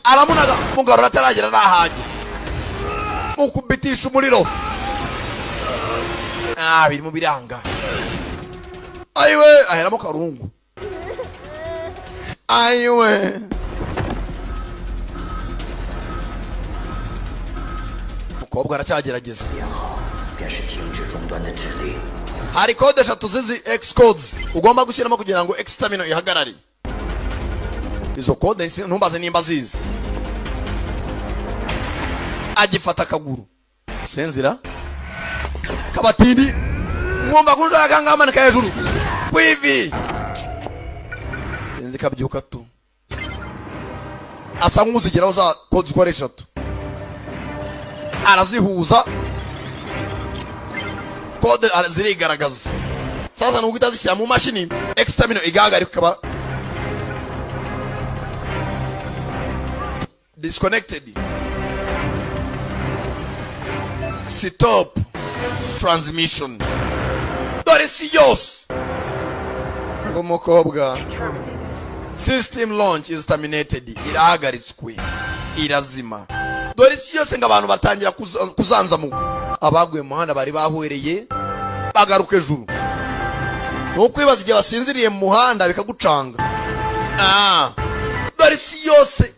[SPEAKER 1] aramunaga mugarura ataragera n'ahandi mukubitisha umuriro biri mu biranga ayiwe aheramo karungu ayiwe umukobwa aracyagerageza
[SPEAKER 5] 便是停止终端的指令。
[SPEAKER 1] hari kode eshatu zizi X codes ugomba gushyiramo kugira ngo extermino ihagarare izo kode ntumbaze nimba zizi agifata akaguru senzira kabatindi mwumva kunjaka ngamanika hejuru kwivi sinzi kabyuka tu asa nk'uzigeraho za kode zikora eshatu arazihuza kode zirigaragaza sasa nuko utazishyira mu mashini extermino igahagarika disconnected. Stop transmission. Dore si yose umukobwa. System launch is terminated. Irahagaritswe, irazima. Dore si yose ng'abantu batangira kuzanzamuka. Abaguye mu muhanda bari bahwereye bagaruka ejuru. Nukwibaza igihe basinziriye mu muhanda bikagucanga. Dore si yose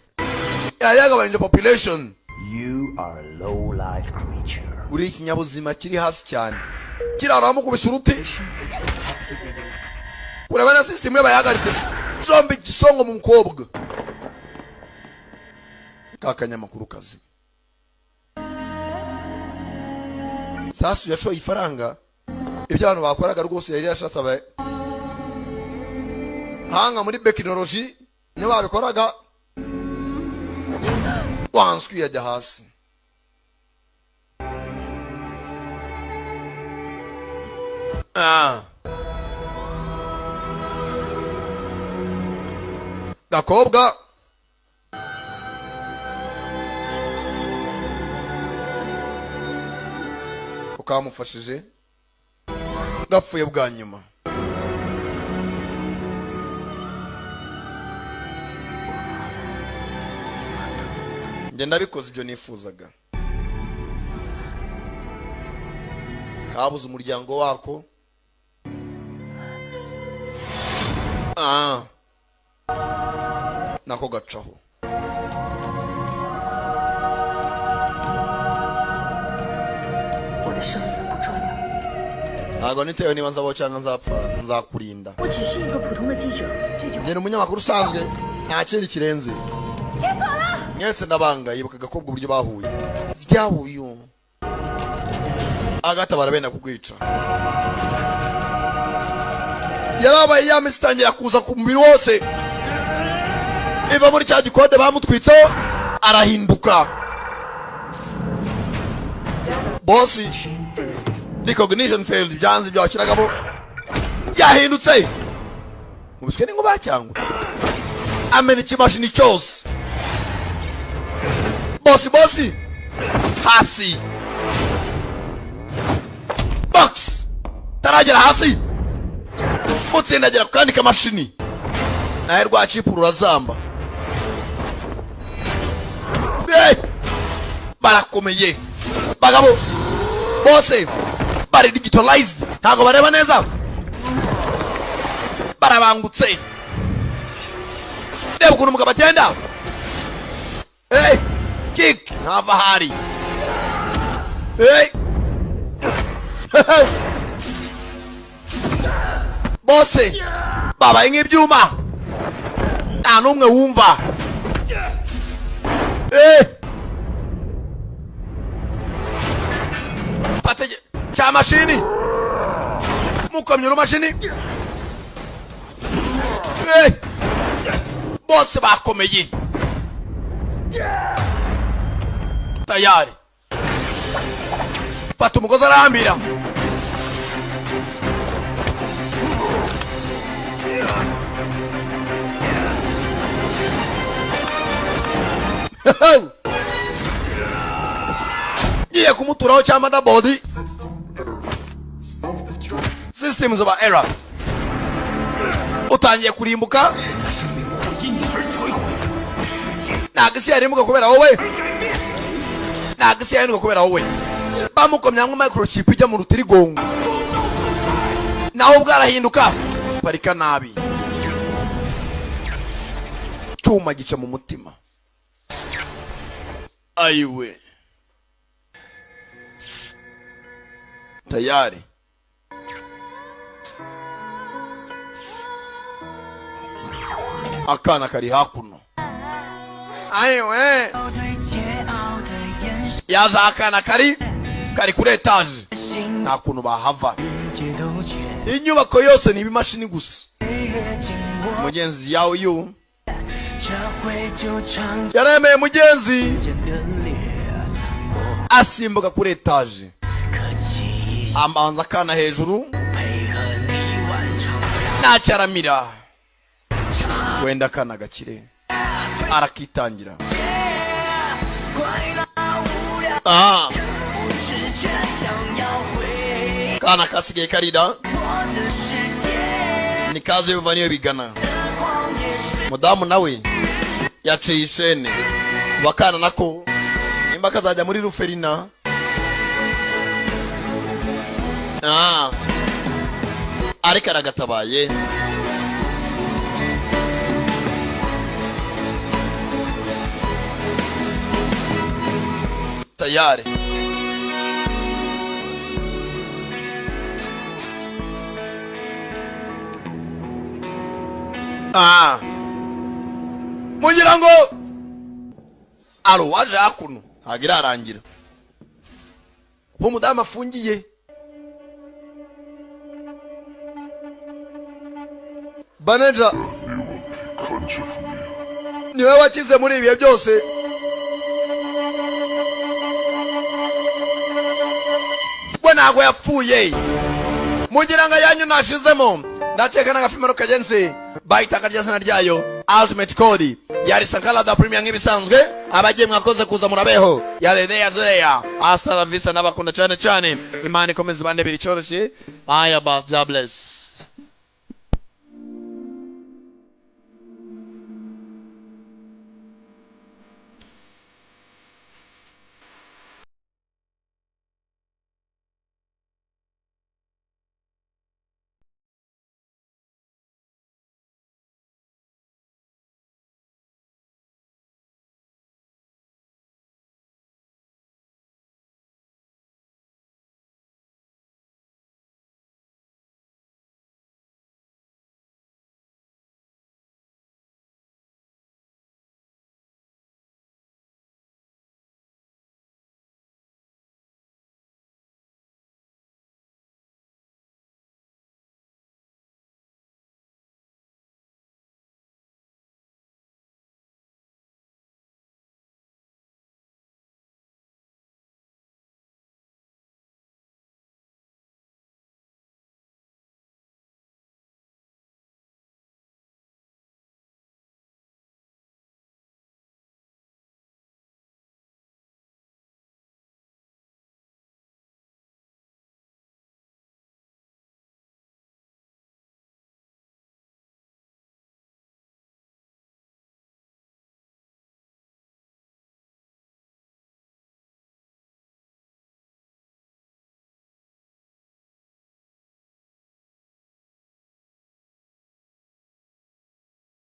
[SPEAKER 1] yagabanije population.
[SPEAKER 10] You are a low-life creature.
[SPEAKER 1] Uri ikinyabuzima kiri hasi cyane. Kiraramo kubisa uruti. Kurabana system ye bayagaritse. Jombi gisongo mu mukobwa. Kakanyamakuru kazi. Sasu yashoye ifaranga. Ibyo abantu bakoraga rwose yari yashatse abaye. Hanga muri technology ne babikoraga. Wanswi yajya hasi. Gakobwa ukamufashije gapfuye bwa nyuma. Njye ndabikoze ibyo nifuzaga. Kabuze umuryango wako. Nako gacaho. Ntabwo nitewe niba nzabaho cyangwa nzapfa, nzakurinda. Njye ni umunyamakuru usanzwe, nta kindi kirenze. Mwese ndabanga yibuka Gakobwa uburyo bahuye. Zyahuye. Agatabara benda kugwica. Yarabaye yamistangira kuza ku mubiri wose. Iva muri cya gikode bamutwitseho arahinduka. Bossi recognition failed. Byanze byakiragamo yahindutse. Mubiswe ni ngo bacyangwa. Amena ikimashini cyose. Bossi hasi. Box taragera hasi. Mutsindagera ku kandi kamashini. Naye rwacipu rurazamba. Barakomeye. Bagabo bose bari digitalized. Ntago bareba neza. Barabangutse. Reba ukuntu umugabo agenda. Kick ntava hari. Bose babaye nk'ibyuma. Nta n'umwe wumva. Patege cha mashini. Mukomye mashini. Bose bakomeye. Tayari. Fata umugozi arahambira. Niye kumuturaho cya motherboard. Systems of error. Utangiye kurimbuka. Nagisi yarimbuka kubera wowe. Nagisi yarimbuka kubera wowe. Bamukomya nko microchip ijya mu rutirigongo. Naho bwarahinduka. Parika nabi. Cyuma gica mu mutima. Aiwe. Tayari. Akana kari hakuno. Aiwe. Yaza akana kari kuri etage. Nta kuntu bahava. Inyubako yose ni ibimashini gusa. Mugenzi yawe yu yaremeye mugenzi asimbuka kuri etage. Ambanza akana hejuru nacyaramira. Wenda akana gakire arakitangira. Ah. Kana kasigaye karida ni kaze bivaniye bigana. Mudamu nawe yaciye ishene bakana nako nimba kazajya muri ruferina. Ah. Ariko aragatabaye. Tayari. Ah. Mugira ngo aro waje hakuno hagira arangira. Umudamu afungiye. Baneja niwe wakize muri ibihe byose. We ntago yapfuye. Mugira ngo yanyu nashizemo. Ndakeka n'agafimero kagenze bahita karya zina ryayo Ultimate Code yari Sankala da Premium nk'ibisanzwe. Abagiye mwakoze kuza murabeho yari there. Hasta la vista n'abakunda cyane cyane. Imana ikomeze bane biri cyoroshye. Aya ba, God bless.